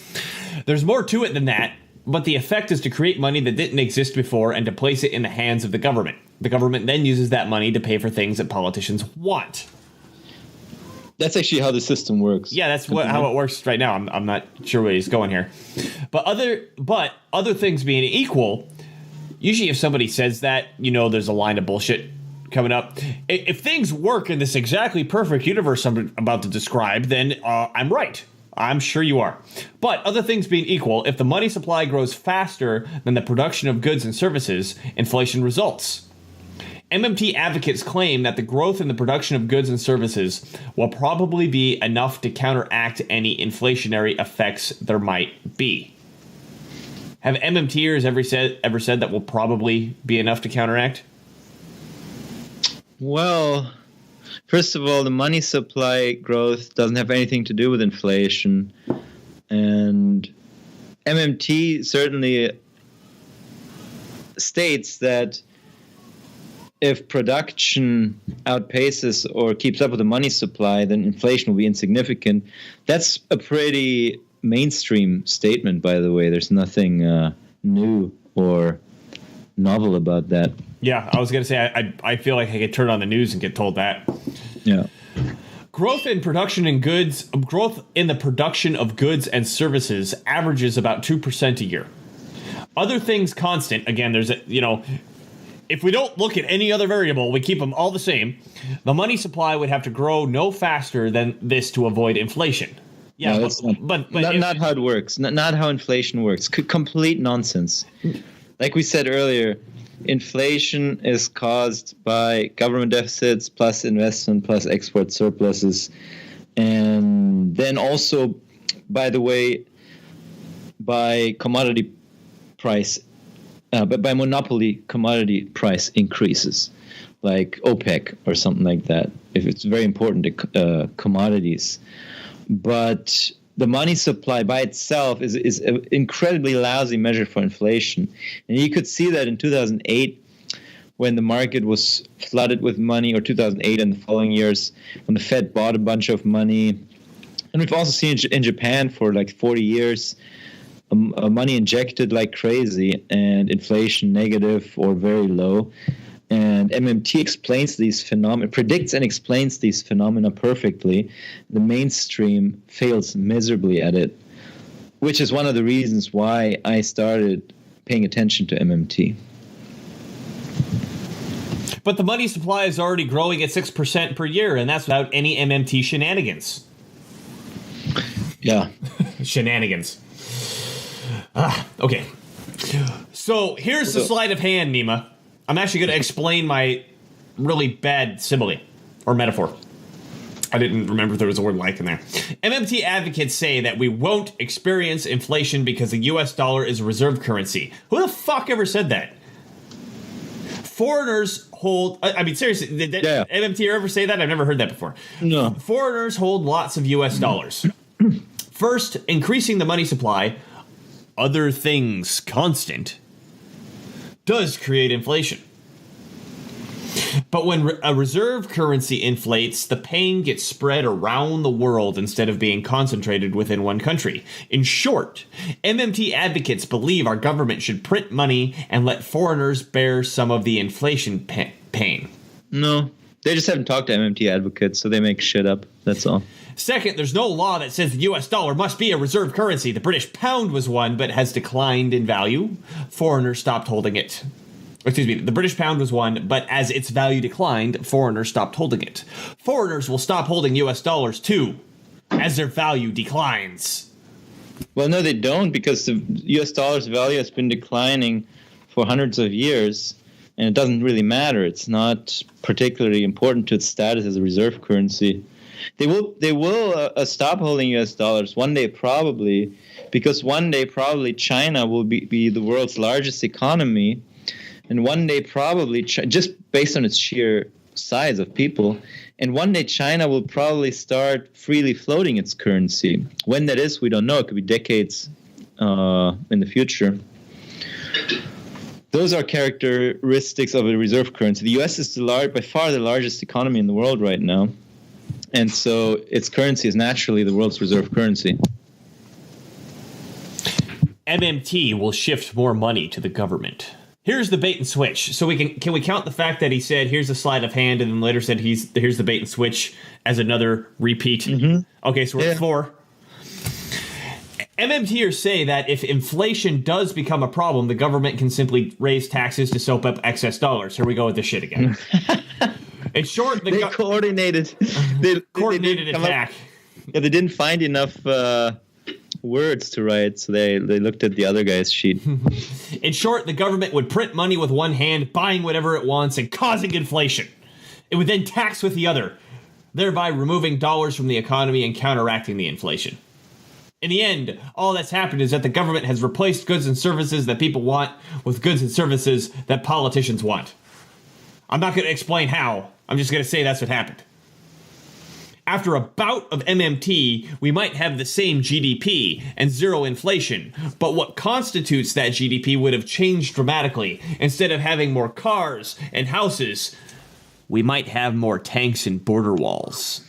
There's more to it than that, but the effect is to create money that didn't exist before and to place it in the hands of the government. The government then uses that money to pay for things that politicians want. That's actually how the system works. Yeah, that's how it works right now. I'm not sure where he's going here. But other things being equal, usually if somebody says that, there's a line of bullshit coming up. If things work in this exactly perfect universe I'm about to describe, then I'm right. I'm sure you are. But other things being equal, if the money supply grows faster than the production of goods and services, inflation results. MMT advocates claim that the growth in the production of goods and services will probably be enough to counteract any inflationary effects there might be. Have MMTers ever said that will probably be enough to counteract? Well, first of all, the money supply growth doesn't have anything to do with inflation. And MMT certainly states that if production outpaces or keeps up with the money supply, then inflation will be insignificant. That's a pretty mainstream statement, by the way. There's nothing new or novel about that. Yeah, I was going to say, I feel like I could turn on the news and get told that. Yeah. Growth in the production of goods and services averages about 2% a year. Other things constant, again, if we don't look at any other variable, we keep them all the same, the money supply would have to grow no faster than this to avoid inflation. Yeah, no, but not how it works. Not how inflation works. Complete nonsense. Like we said earlier, inflation is caused by government deficits plus investment plus export surpluses. And then also, by the way, by commodity price but by monopoly commodity price increases, like OPEC or something like that, if it's very important to commodities. But the money supply by itself is an incredibly lousy measure for inflation. And you could see that in 2008 when the market was flooded with money, or 2008 and the following years when the Fed bought a bunch of money. And we've also seen in Japan for like 40 years, money injected like crazy and inflation negative or very low. And MMT explains these phenomena, predicts and explains these phenomena perfectly. The mainstream fails miserably at it, which is one of the reasons why I started paying attention to MMT. But the money supply is already growing at 6% per year, and that's without any MMT shenanigans. Yeah. Shenanigans. Okay. So here's the sleight of hand, Nima. I'm actually going to explain my really bad simile or metaphor. I didn't remember if there was a word like in there. MMT advocates say that we won't experience inflation because the US dollar is a reserve currency. Who the fuck ever said that? Foreigners hold... I mean, seriously, did MMT ever say that? I've never heard that before. No. Foreigners hold lots of US dollars. First, increasing the money supply... other things constant, does create inflation. But when a reserve currency inflates, the pain gets spread around the world instead of being concentrated within one country. In short, MMT advocates believe our government should print money and let foreigners bear some of the inflation pain. No, they just haven't talked to MMT advocates, so they make shit up. That's all. Second, there's no law that says the US dollar must be a reserve currency. The British pound was one, but has declined in value. Foreigners stopped holding it. Excuse me, the British pound was one, but as its value declined, foreigners stopped holding it. Foreigners will stop holding US dollars too, as their value declines. Well, no, they don't, because the US dollar's value has been declining for hundreds of years, and it doesn't really matter. It's not particularly important to its status as a reserve currency. They will stop holding US dollars one day, probably, because one day probably China will be the world's largest economy. And one day, probably, just based on its sheer size of people, and one day China will probably start freely floating its currency. When that is, we don't know. It could be decades in the future. Those are characteristics of a reserve currency. The U.S. is by far the largest economy in the world right now, and so its currency is naturally the world's reserve currency. MMT will shift more money to the government. Here's the bait and switch. So can we count the fact that he said, here's a sleight of hand, and then later said here's the bait and switch as another repeat? Mm-hmm. Okay, so we're at 4. MMTers say that if inflation does become a problem, the government can simply raise taxes to soak up excess dollars. Here we go with this shit again. In short, they coordinated. Coordinated attack. They didn't find enough words to write, so they looked at the other guy's sheet. In short, the government would print money with one hand, buying whatever it wants and causing inflation. It would then tax with the other, thereby removing dollars from the economy and counteracting the inflation. In the end, all that's happened is that the government has replaced goods and services that people want with goods and services that politicians want. I'm not going to explain how. I'm just going to say that's what happened. After a bout of MMT, we might have the same GDP and zero inflation, but what constitutes that GDP would have changed dramatically. Instead of having more cars and houses, we might have more tanks and border walls.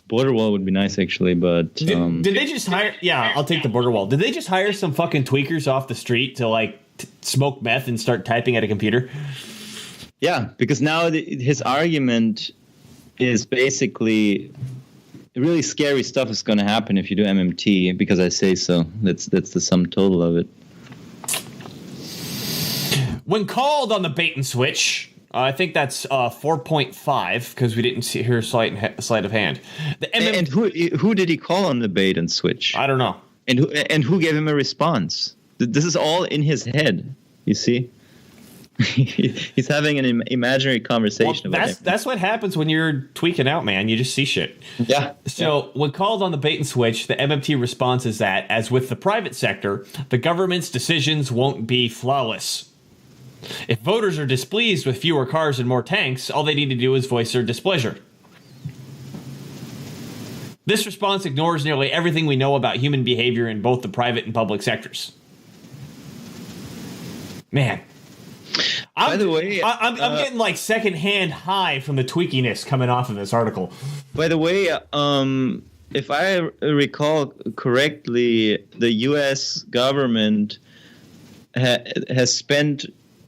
Border wall would be nice, actually, but... Did they just hire... Yeah, I'll take the border wall. Did they just hire some fucking tweakers off the street to, smoke meth and start typing at a computer? Yeah, because now his argument is basically really scary stuff is going to happen if you do MMT, because I say so. That's the sum total of it. When called on the bait and switch, I think that's 4.5, because we didn't hear a sleight of hand. And who did he call on the bait and switch? I don't know. And who gave him a response? This is all in his head, you see? He's having an imaginary conversation about it. That's what happens when you're tweaking out, man. You just see shit. Yeah. So when called on the bait and switch, the MMT response is that, as with the private sector, the government's decisions won't be flawless. If voters are displeased with fewer cars and more tanks, all they need to do is voice their displeasure. This response ignores nearly everything we know about human behavior in both the private and public sectors. Man. By the way, I'm getting secondhand high from the tweakiness coming off of this article. By the way, if I recall correctly, the U.S. government has spent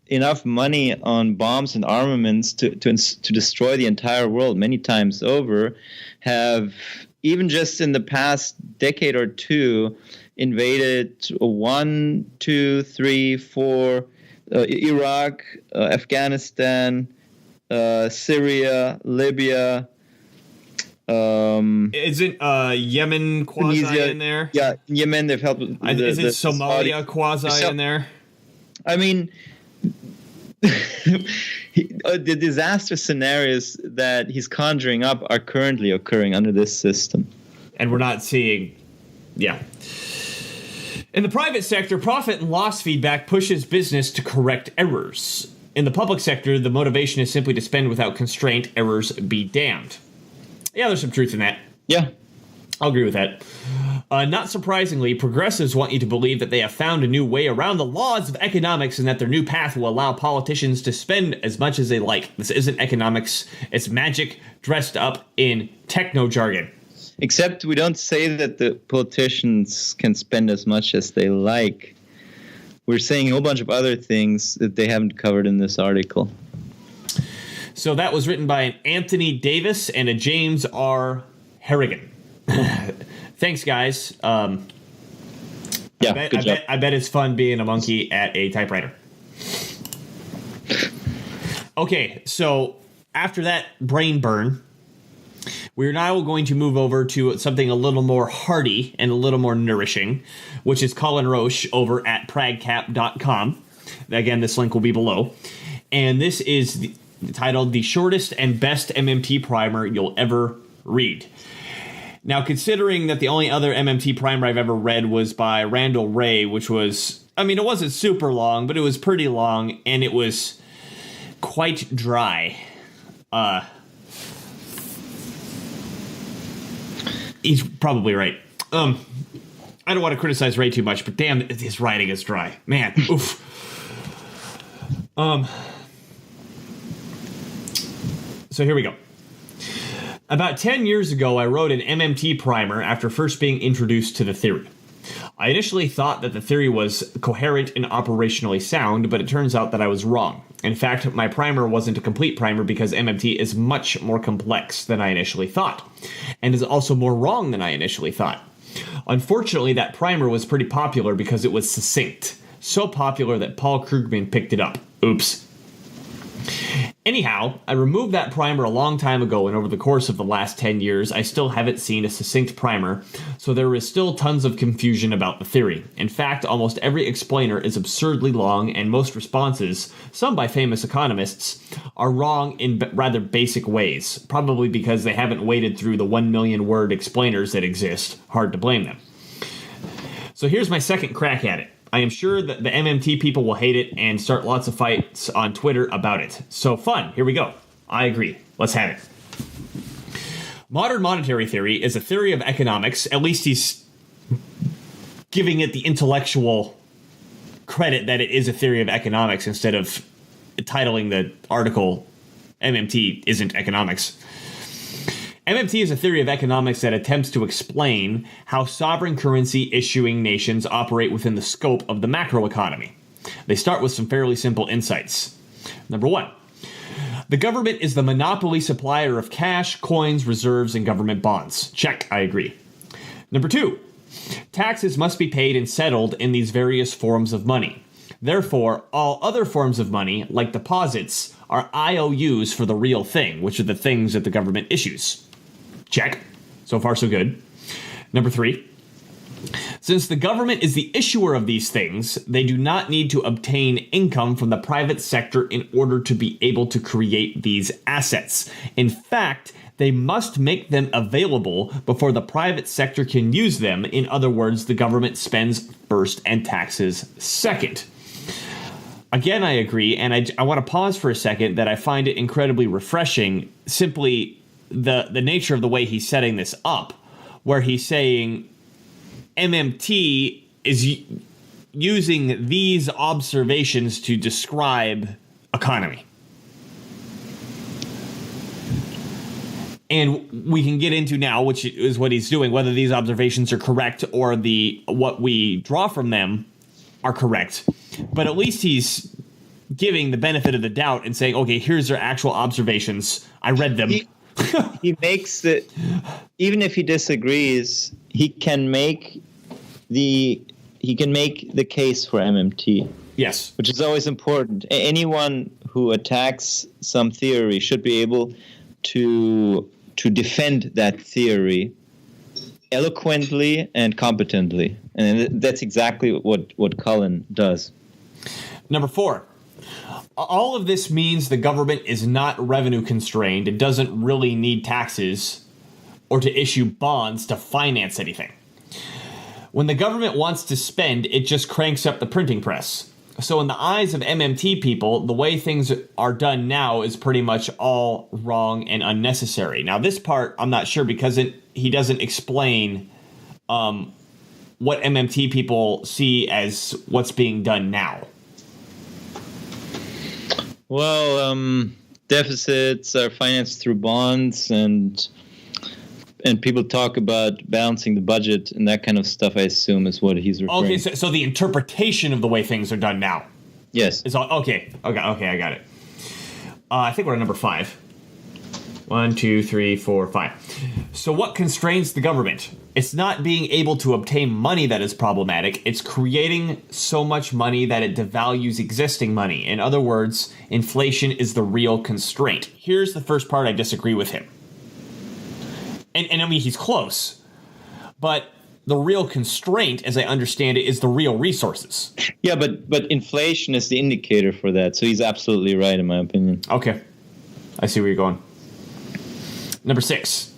enough money on bombs and armaments to destroy the entire world many times over. Have even just in the past decade or two invaded 1, 2, 3, 4. Iraq, Afghanistan, Syria, Libya. Isn't Yemen quasi Tunisia, in there? Yeah, Yemen, they've helped. Isn't Somalia quasi in there? I mean, the disaster scenarios that he's conjuring up are currently occurring under this system. And we're not seeing... Yeah. In the private sector, profit and loss feedback pushes business to correct errors. In the public sector, the motivation is simply to spend without constraint. Errors be damned. Yeah, there's some truth in that. Yeah. I'll agree with that. Not surprisingly, progressives want you to believe that they have found a new way around the laws of economics and that their new path will allow politicians to spend as much as they like. This isn't economics. It's magic dressed up in techno jargon. Except we don't say that the politicians can spend as much as they like. We're saying a whole bunch of other things that they haven't covered in this article. So that was written by an Anthony Davis and a James R. Harrigan. Thanks, guys. Yeah, good job. I bet it's fun being a monkey at a typewriter. Okay, so after that brain burn, we're now going to move over to something a little more hearty and a little more nourishing, which is Colin Roche over at pragcap.com. Again, this link will be below. And this is titled The Shortest and Best MMT Primer You'll Ever Read. Now, considering that the only other MMT primer I've ever read was by Randall Wray, which was, I mean, it wasn't super long, but it was pretty long, and it was quite dry. He's probably right. I don't want to criticize Ray too much, but damn, his writing is dry. Man, oof. So here we go. About 10 years ago, I wrote an MMT primer after first being introduced to the theory. I initially thought that the theory was coherent and operationally sound, but it turns out that I was wrong. In fact, my primer wasn't a complete primer because MMT is much more complex than I initially thought, and is also more wrong than I initially thought. Unfortunately, that primer was pretty popular because it was succinct. So popular that Paul Krugman picked it up. Oops. Anyhow, I removed that primer a long time ago, and over the course of the last 10 years, I still haven't seen a succinct primer, so there is still tons of confusion about the theory. In fact, almost every explainer is absurdly long, and most responses, some by famous economists, are wrong in rather basic ways, probably because they haven't waded through the 1 million word explainers that exist. Hard to blame them. So here's my second crack at it. I am sure that the MMT people will hate it and start lots of fights on Twitter about it. So fun. Here we go. I agree. Let's have it. Modern monetary theory is a theory of economics. At least he's giving it the intellectual credit that it is a theory of economics instead of titling the article MMT isn't economics. MMT is a theory of economics that attempts to explain how sovereign currency issuing nations operate within the scope of the macroeconomy. They start with some fairly simple insights. Number one, the government is the monopoly supplier of cash, coins, reserves, and government bonds. Check, I agree. Number two, taxes must be paid and settled in these various forms of money. Therefore, all other forms of money, like deposits, are IOUs for the real thing, which are the things that the government issues. Check. So far, so good. Number three, since the government is the issuer of these things, they do not need to obtain income from the private sector in order to be able to create these assets. In fact, they must make them available before the private sector can use them. In other words, the government spends first and taxes second. Again, I agree, and I want to pause for a second that I find it incredibly refreshing, simply the nature of the way he's setting this up, where he's saying MMT is using these observations to describe economy. And we can get into now, which is what he's doing, whether these observations are correct or what we draw from them are correct. But at least he's giving the benefit of the doubt and saying, okay, here's their actual observations. I read them. He makes it, even if he disagrees, he can make the case for MMT. Yes. Which is always important. Anyone who attacks some theory should be able to defend that theory eloquently and competently. And that's exactly what Cullen does. Number four, all of this means the government is not revenue constrained. It doesn't really need taxes or to issue bonds to finance anything. When the government wants to spend, it just cranks up the printing press. So in the eyes of MMT people, the way things are done now is pretty much all wrong and unnecessary. Now, this part, I'm not sure because he doesn't explain what MMT people see as what's being done now. Well, deficits are financed through bonds, and people talk about balancing the budget and that kind of stuff, I assume, is what he's referring to. Okay, so the interpretation of the way things are done now. Yes. Is all, okay, I got it. I think we're at number 5. 1, 2, 3, 4, 5. So what constrains the government? It's not being able to obtain money that is problematic. It's creating so much money that it devalues existing money. In other words, inflation is the real constraint. Here's the first part I disagree with him. And I mean, he's close. But the real constraint, as I understand it, is the real resources. Yeah, but inflation is the indicator for that. So he's absolutely right, in my opinion. Okay. I see where you're going. Number 6.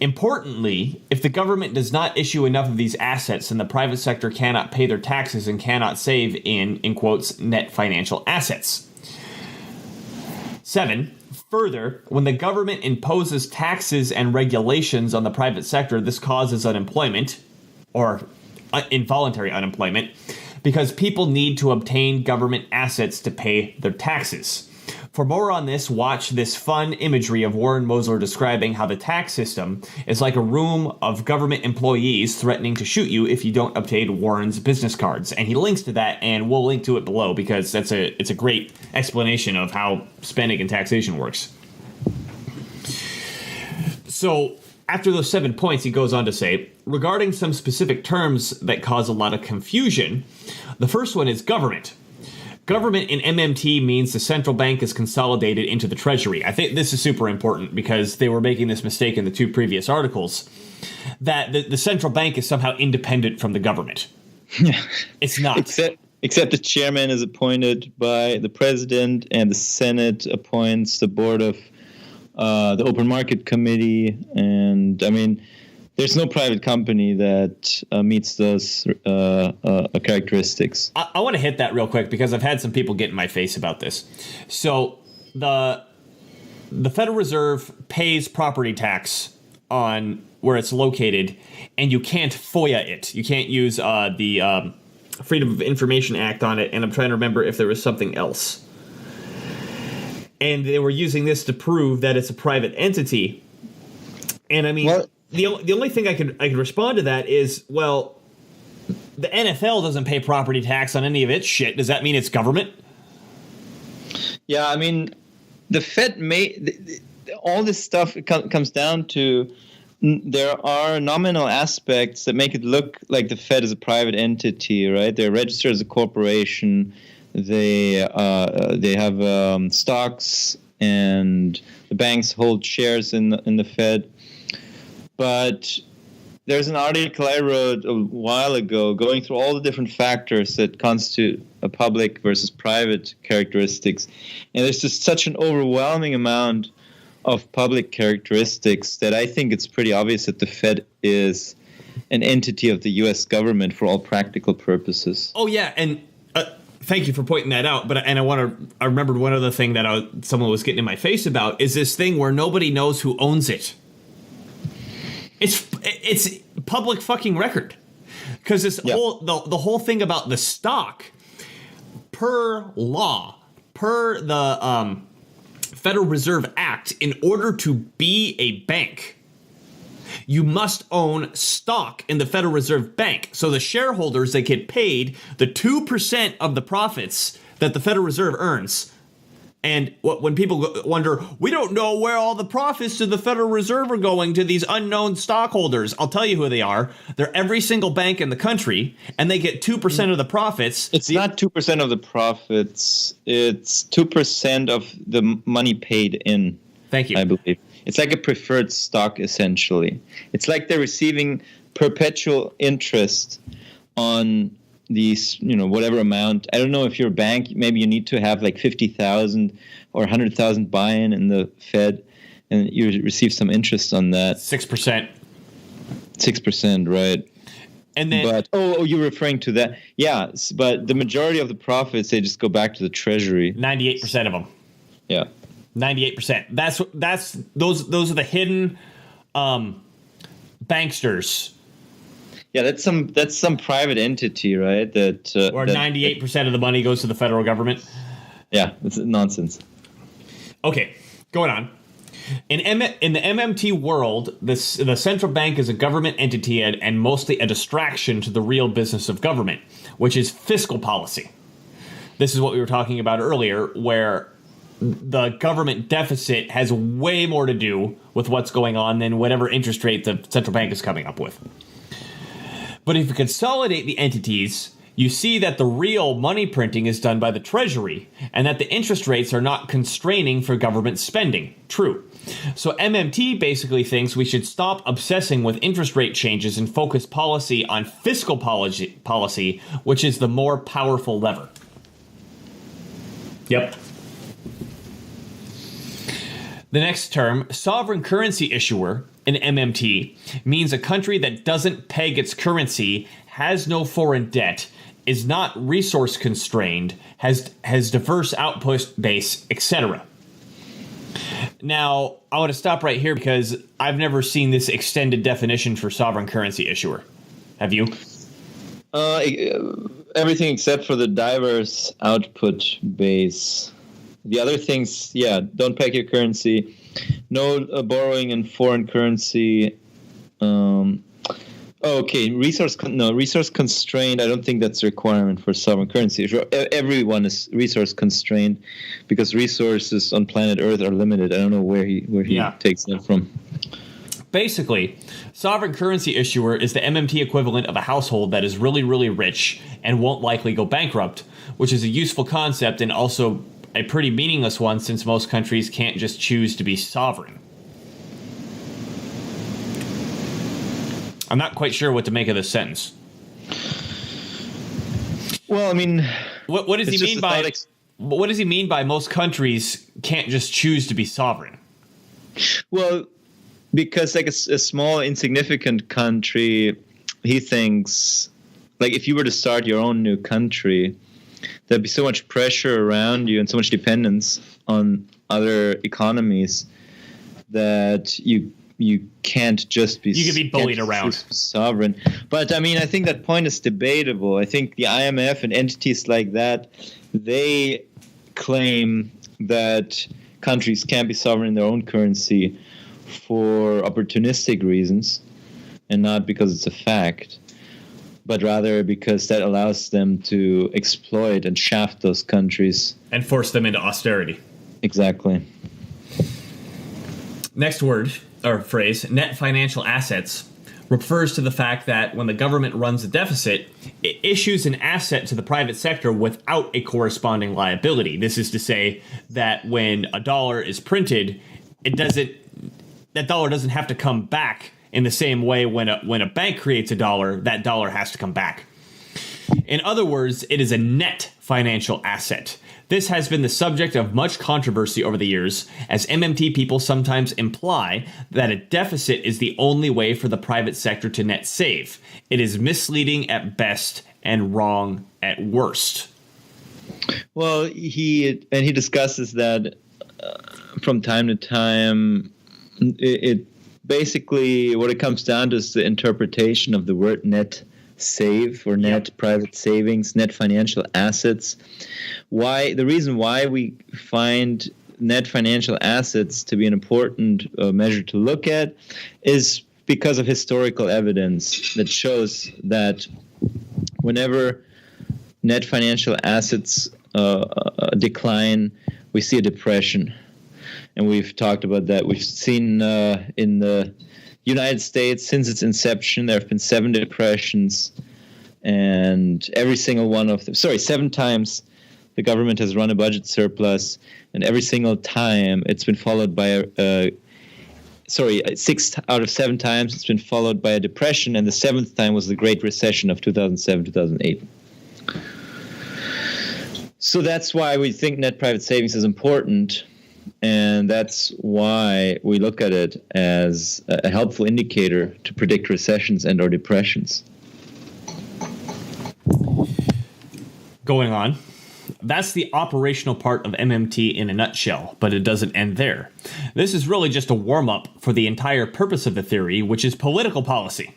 Importantly, if the government does not issue enough of these assets, then the private sector cannot pay their taxes and cannot save in quotes, net financial assets. 7. Further, when the government imposes taxes and regulations on the private sector, this causes unemployment, or involuntary unemployment, because people need to obtain government assets to pay their taxes. For more on this, watch this fun imagery of Warren Mosler describing how the tax system is like a room of government employees threatening to shoot you if you don't obtain Warren's business cards. And he links to that, and we'll link to it below because it's a great explanation of how spending and taxation works. So after those 7 points, he goes on to say, regarding some specific terms that cause a lot of confusion, the first one is government. Government in MMT means the central bank is consolidated into the treasury. I think this is super important because they were making this mistake in the 2 previous articles, that the central bank is somehow independent from the government. Yeah. It's not. Except the chairman is appointed by the president, and the Senate appoints the board of the Open Market Committee. And, I mean, there's no private company that meets those characteristics. I want to hit that real quick because I've had some people get in my face about this. So the Federal Reserve pays property tax on where it's located, and you can't FOIA it. You can't use the Freedom of Information Act on it, and I'm trying to remember if there was something else. And they were using this to prove that it's a private entity. And I mean... What? The only thing I could respond to that is, well, the NFL doesn't pay property tax on any of its shit. Does that mean it's government? Yeah, I mean, the Fed all this stuff comes down to there are nominal aspects that make it look like the Fed is a private entity, right? They're registered as a corporation. They have stocks, and the banks hold shares in the Fed. But there's an article I wrote a while ago going through all the different factors that constitute a public versus private characteristics. And there's just such an overwhelming amount of public characteristics that I think it's pretty obvious that the Fed is an entity of the U.S. government for all practical purposes. Oh, yeah. And thank you for pointing that out. But I remembered one other thing that someone was getting in my face about is this thing where nobody knows who owns it. It's public fucking record, because this the whole thing about the stock, per law, per the Federal Reserve Act, in order to be a bank, you must own stock in the Federal Reserve Bank. So the shareholders that get paid the 2% of the profits that the Federal Reserve earns. And when people wonder, we don't know where all the profits to the Federal Reserve are going to these unknown stockholders. I'll tell you who they are. They're every single bank in the country, and they get 2% of the profits. It's not 2% of the profits. It's 2% of the money paid in. Thank you. I believe. It's like a preferred stock, essentially. It's like they're receiving perpetual interest on these, whatever amount. I don't know if you're a bank, maybe you need to have like 50,000 or 100,000 buy-in in the Fed, and you receive some interest on that. 6%. 6%, right. And then, but you're referring to that. Yeah, but the majority of the profits, they just go back to the Treasury. 98% of them. Yeah. 98%. Those are the hidden banksters Yeah, that's some private entity, right? Where 98% of the money goes to the federal government. Yeah, it's nonsense. Okay, going on. In the MMT world, the central bank is a government entity and mostly a distraction to the real business of government, which is fiscal policy. This is what we were talking about earlier, where the government deficit has way more to do with what's going on than whatever interest rate the central bank is coming up with. But if you consolidate the entities, you see that the real money printing is done by the Treasury, and that the interest rates are not constraining for government spending. True. So MMT basically thinks we should stop obsessing with interest rate changes and focus policy on fiscal policy, which is the more powerful lever. Yep. The next term, sovereign currency issuer, in MMT, means a country that doesn't peg its currency, has no foreign debt, is not resource constrained, has diverse output base, etc. Now, I want to stop right here because I've never seen this extended definition for sovereign currency issuer. Have you? Everything except for the diverse output base. The other things, don't peg your currency. No borrowing in foreign currency. Resource constrained. I don't think that's a requirement for sovereign currency. Everyone is resource constrained because resources on planet Earth are limited. I don't know where he takes that from. Basically, sovereign currency issuer is the MMT equivalent of a household that is really, really rich and won't likely go bankrupt, which is a useful concept and also a pretty meaningless one since most countries can't just choose to be sovereign. I'm not quite sure what to make of this sentence. Well, I mean, what does he mean by what does he mean by most countries can't just choose to be sovereign? Well, because like a small insignificant country, he thinks like if you were to start your own new country, there'd be so much pressure around you and so much dependence on other economies that you can't just be... You can be bullied around. Sovereign. But, I mean, I think that point is debatable. I think the IMF and entities like that, they claim that countries can't be sovereign in their own currency for opportunistic reasons and not because it's a fact, but rather because that allows them to exploit and shaft those countries. And force them into austerity. Exactly. Next word, or phrase, net financial assets, refers to the fact that when the government runs a deficit, it issues an asset to the private sector without a corresponding liability. This is to say that when a dollar is printed, that dollar doesn't have to come back in the same way when a bank creates a dollar, that dollar has to come back. In other words, it is a net financial asset. This has been the subject of much controversy over the years, as MMT people sometimes imply that a deficit is the only way for the private sector to net save. It is misleading at best and wrong at worst. Well, he discusses that from time to time. It basically what it comes down to is the interpretation of the word net save or net private savings, net financial assets. The reason why we find net financial assets to be an important measure to look at is because of historical evidence that shows that whenever net financial assets decline, we see a depression. And we've talked about that. We've seen in the United States, since its inception, there have been 7 depressions, and every single one of them, 7 times the government has run a budget surplus, and every single time it's been followed by 6 out of 7 times it's been followed by a depression, and the 7th time was the Great Recession of 2007, 2008. So that's why we think net private savings is important. And that's why we look at it as a helpful indicator to predict recessions and or depressions. Going on, that's the operational part of MMT in a nutshell, but it doesn't end there. This is really just a warm-up for the entire purpose of the theory, which is political policy.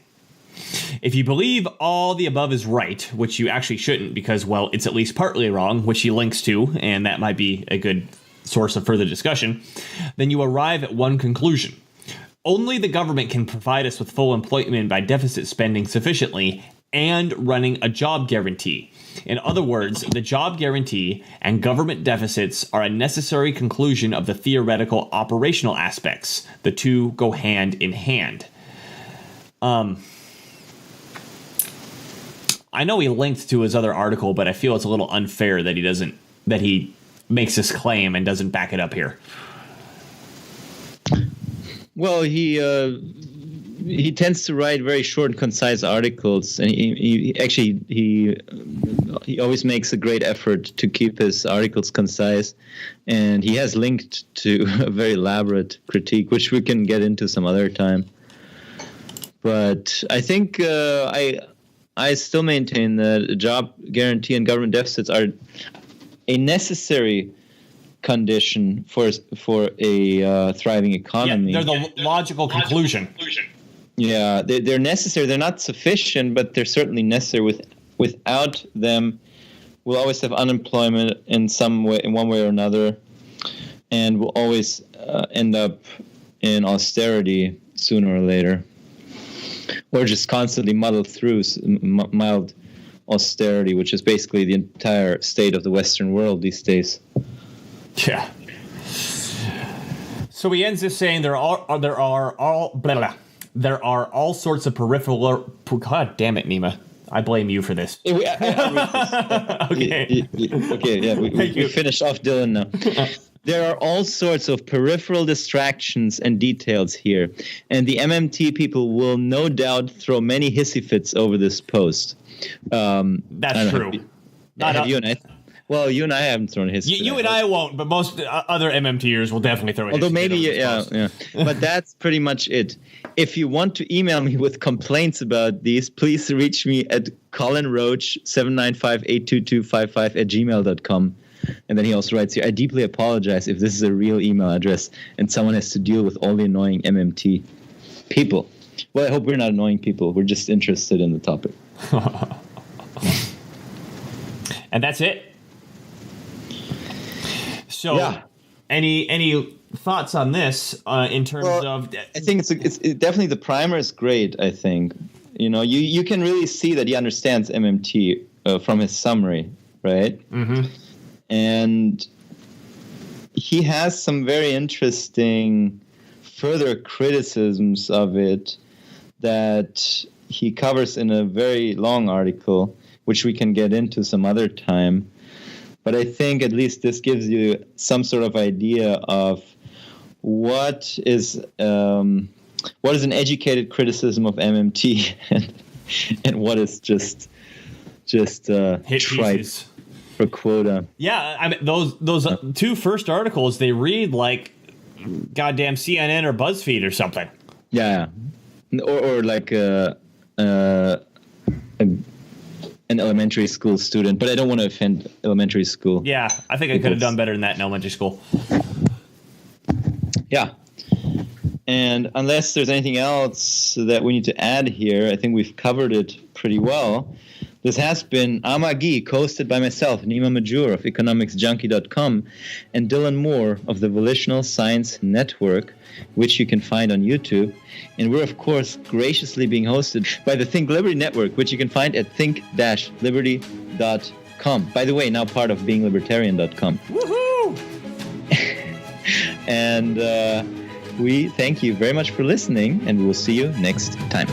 If you believe all the above is right, which you actually shouldn't because, well, it's at least partly wrong, which he links to, and that might be a good source of further discussion, then you arrive at one conclusion. Only the government can provide us with full employment by deficit spending sufficiently and running a job guarantee. In other words, the job guarantee and government deficits are a necessary conclusion of the theoretical operational aspects. The two go hand in hand. I know he linked to his other article, but I feel it's a little unfair that he makes this claim and doesn't back it up here. Well, he tends to write very short and concise articles, and he always makes a great effort to keep his articles concise, and he has linked to a very elaborate critique, which we can get into some other time. But I think I still maintain that a job guarantee and government deficits are a necessary condition for a thriving economy. Yeah, they're the logical conclusion. Yeah, they're necessary. They're not sufficient, but they're certainly necessary. Without them, we'll always have unemployment in some way, in one way or another, and we'll always end up in austerity sooner or later, or just constantly muddle through mild austerity, which is basically the entire state of the Western world these days. Yeah. So he ends this saying there are all sorts of peripheral. God damn it, Nima! I blame you for this. Okay. Yeah, we finished off Dylan now. There are all sorts of peripheral distractions and details here, and the MMT people will no doubt throw many hissy fits over this post. That's true. Have you and I? Well, you and I haven't thrown hissy fits. You and I won't, but most other MMTers will definitely throw a hissy fit. Although maybe, yeah. But that's pretty much it. If you want to email me with complaints about these, please reach me at colinroach795-82255@gmail.com. And then he also writes here, I deeply apologize if this is a real email address and someone has to deal with all the annoying MMT people. Well, I hope we're not annoying people. We're just interested in the topic. And that's it. So, yeah. Any thoughts on this in terms of? I think it's definitely the primer is great. I think you can really see that he understands MMT from his summary, right? Mm-hmm. And he has some very interesting further criticisms of it that he covers in a very long article, which we can get into some other time. But I think at least this gives you some sort of idea of what is an educated criticism of MMT and what is just tripe for quota. Yeah, I mean those two first articles, they read like goddamn CNN or BuzzFeed or something. Yeah, or like an elementary school student, but I don't want to offend elementary school. Yeah, I think I could have done better than that in elementary school. Yeah. And unless there's anything else that we need to add here, I think we've covered it pretty well. This has been Ama Geek, hosted by myself, Nima Majur of economicsjunkie.com, and Dylan Moore of the Volitional Science Network, which you can find on YouTube. And we're, of course, graciously being hosted by the Think Liberty Network, which you can find at think-liberty.com. By the way, now part of beinglibertarian.com. Woohoo! And we thank you very much for listening, and we'll see you next time.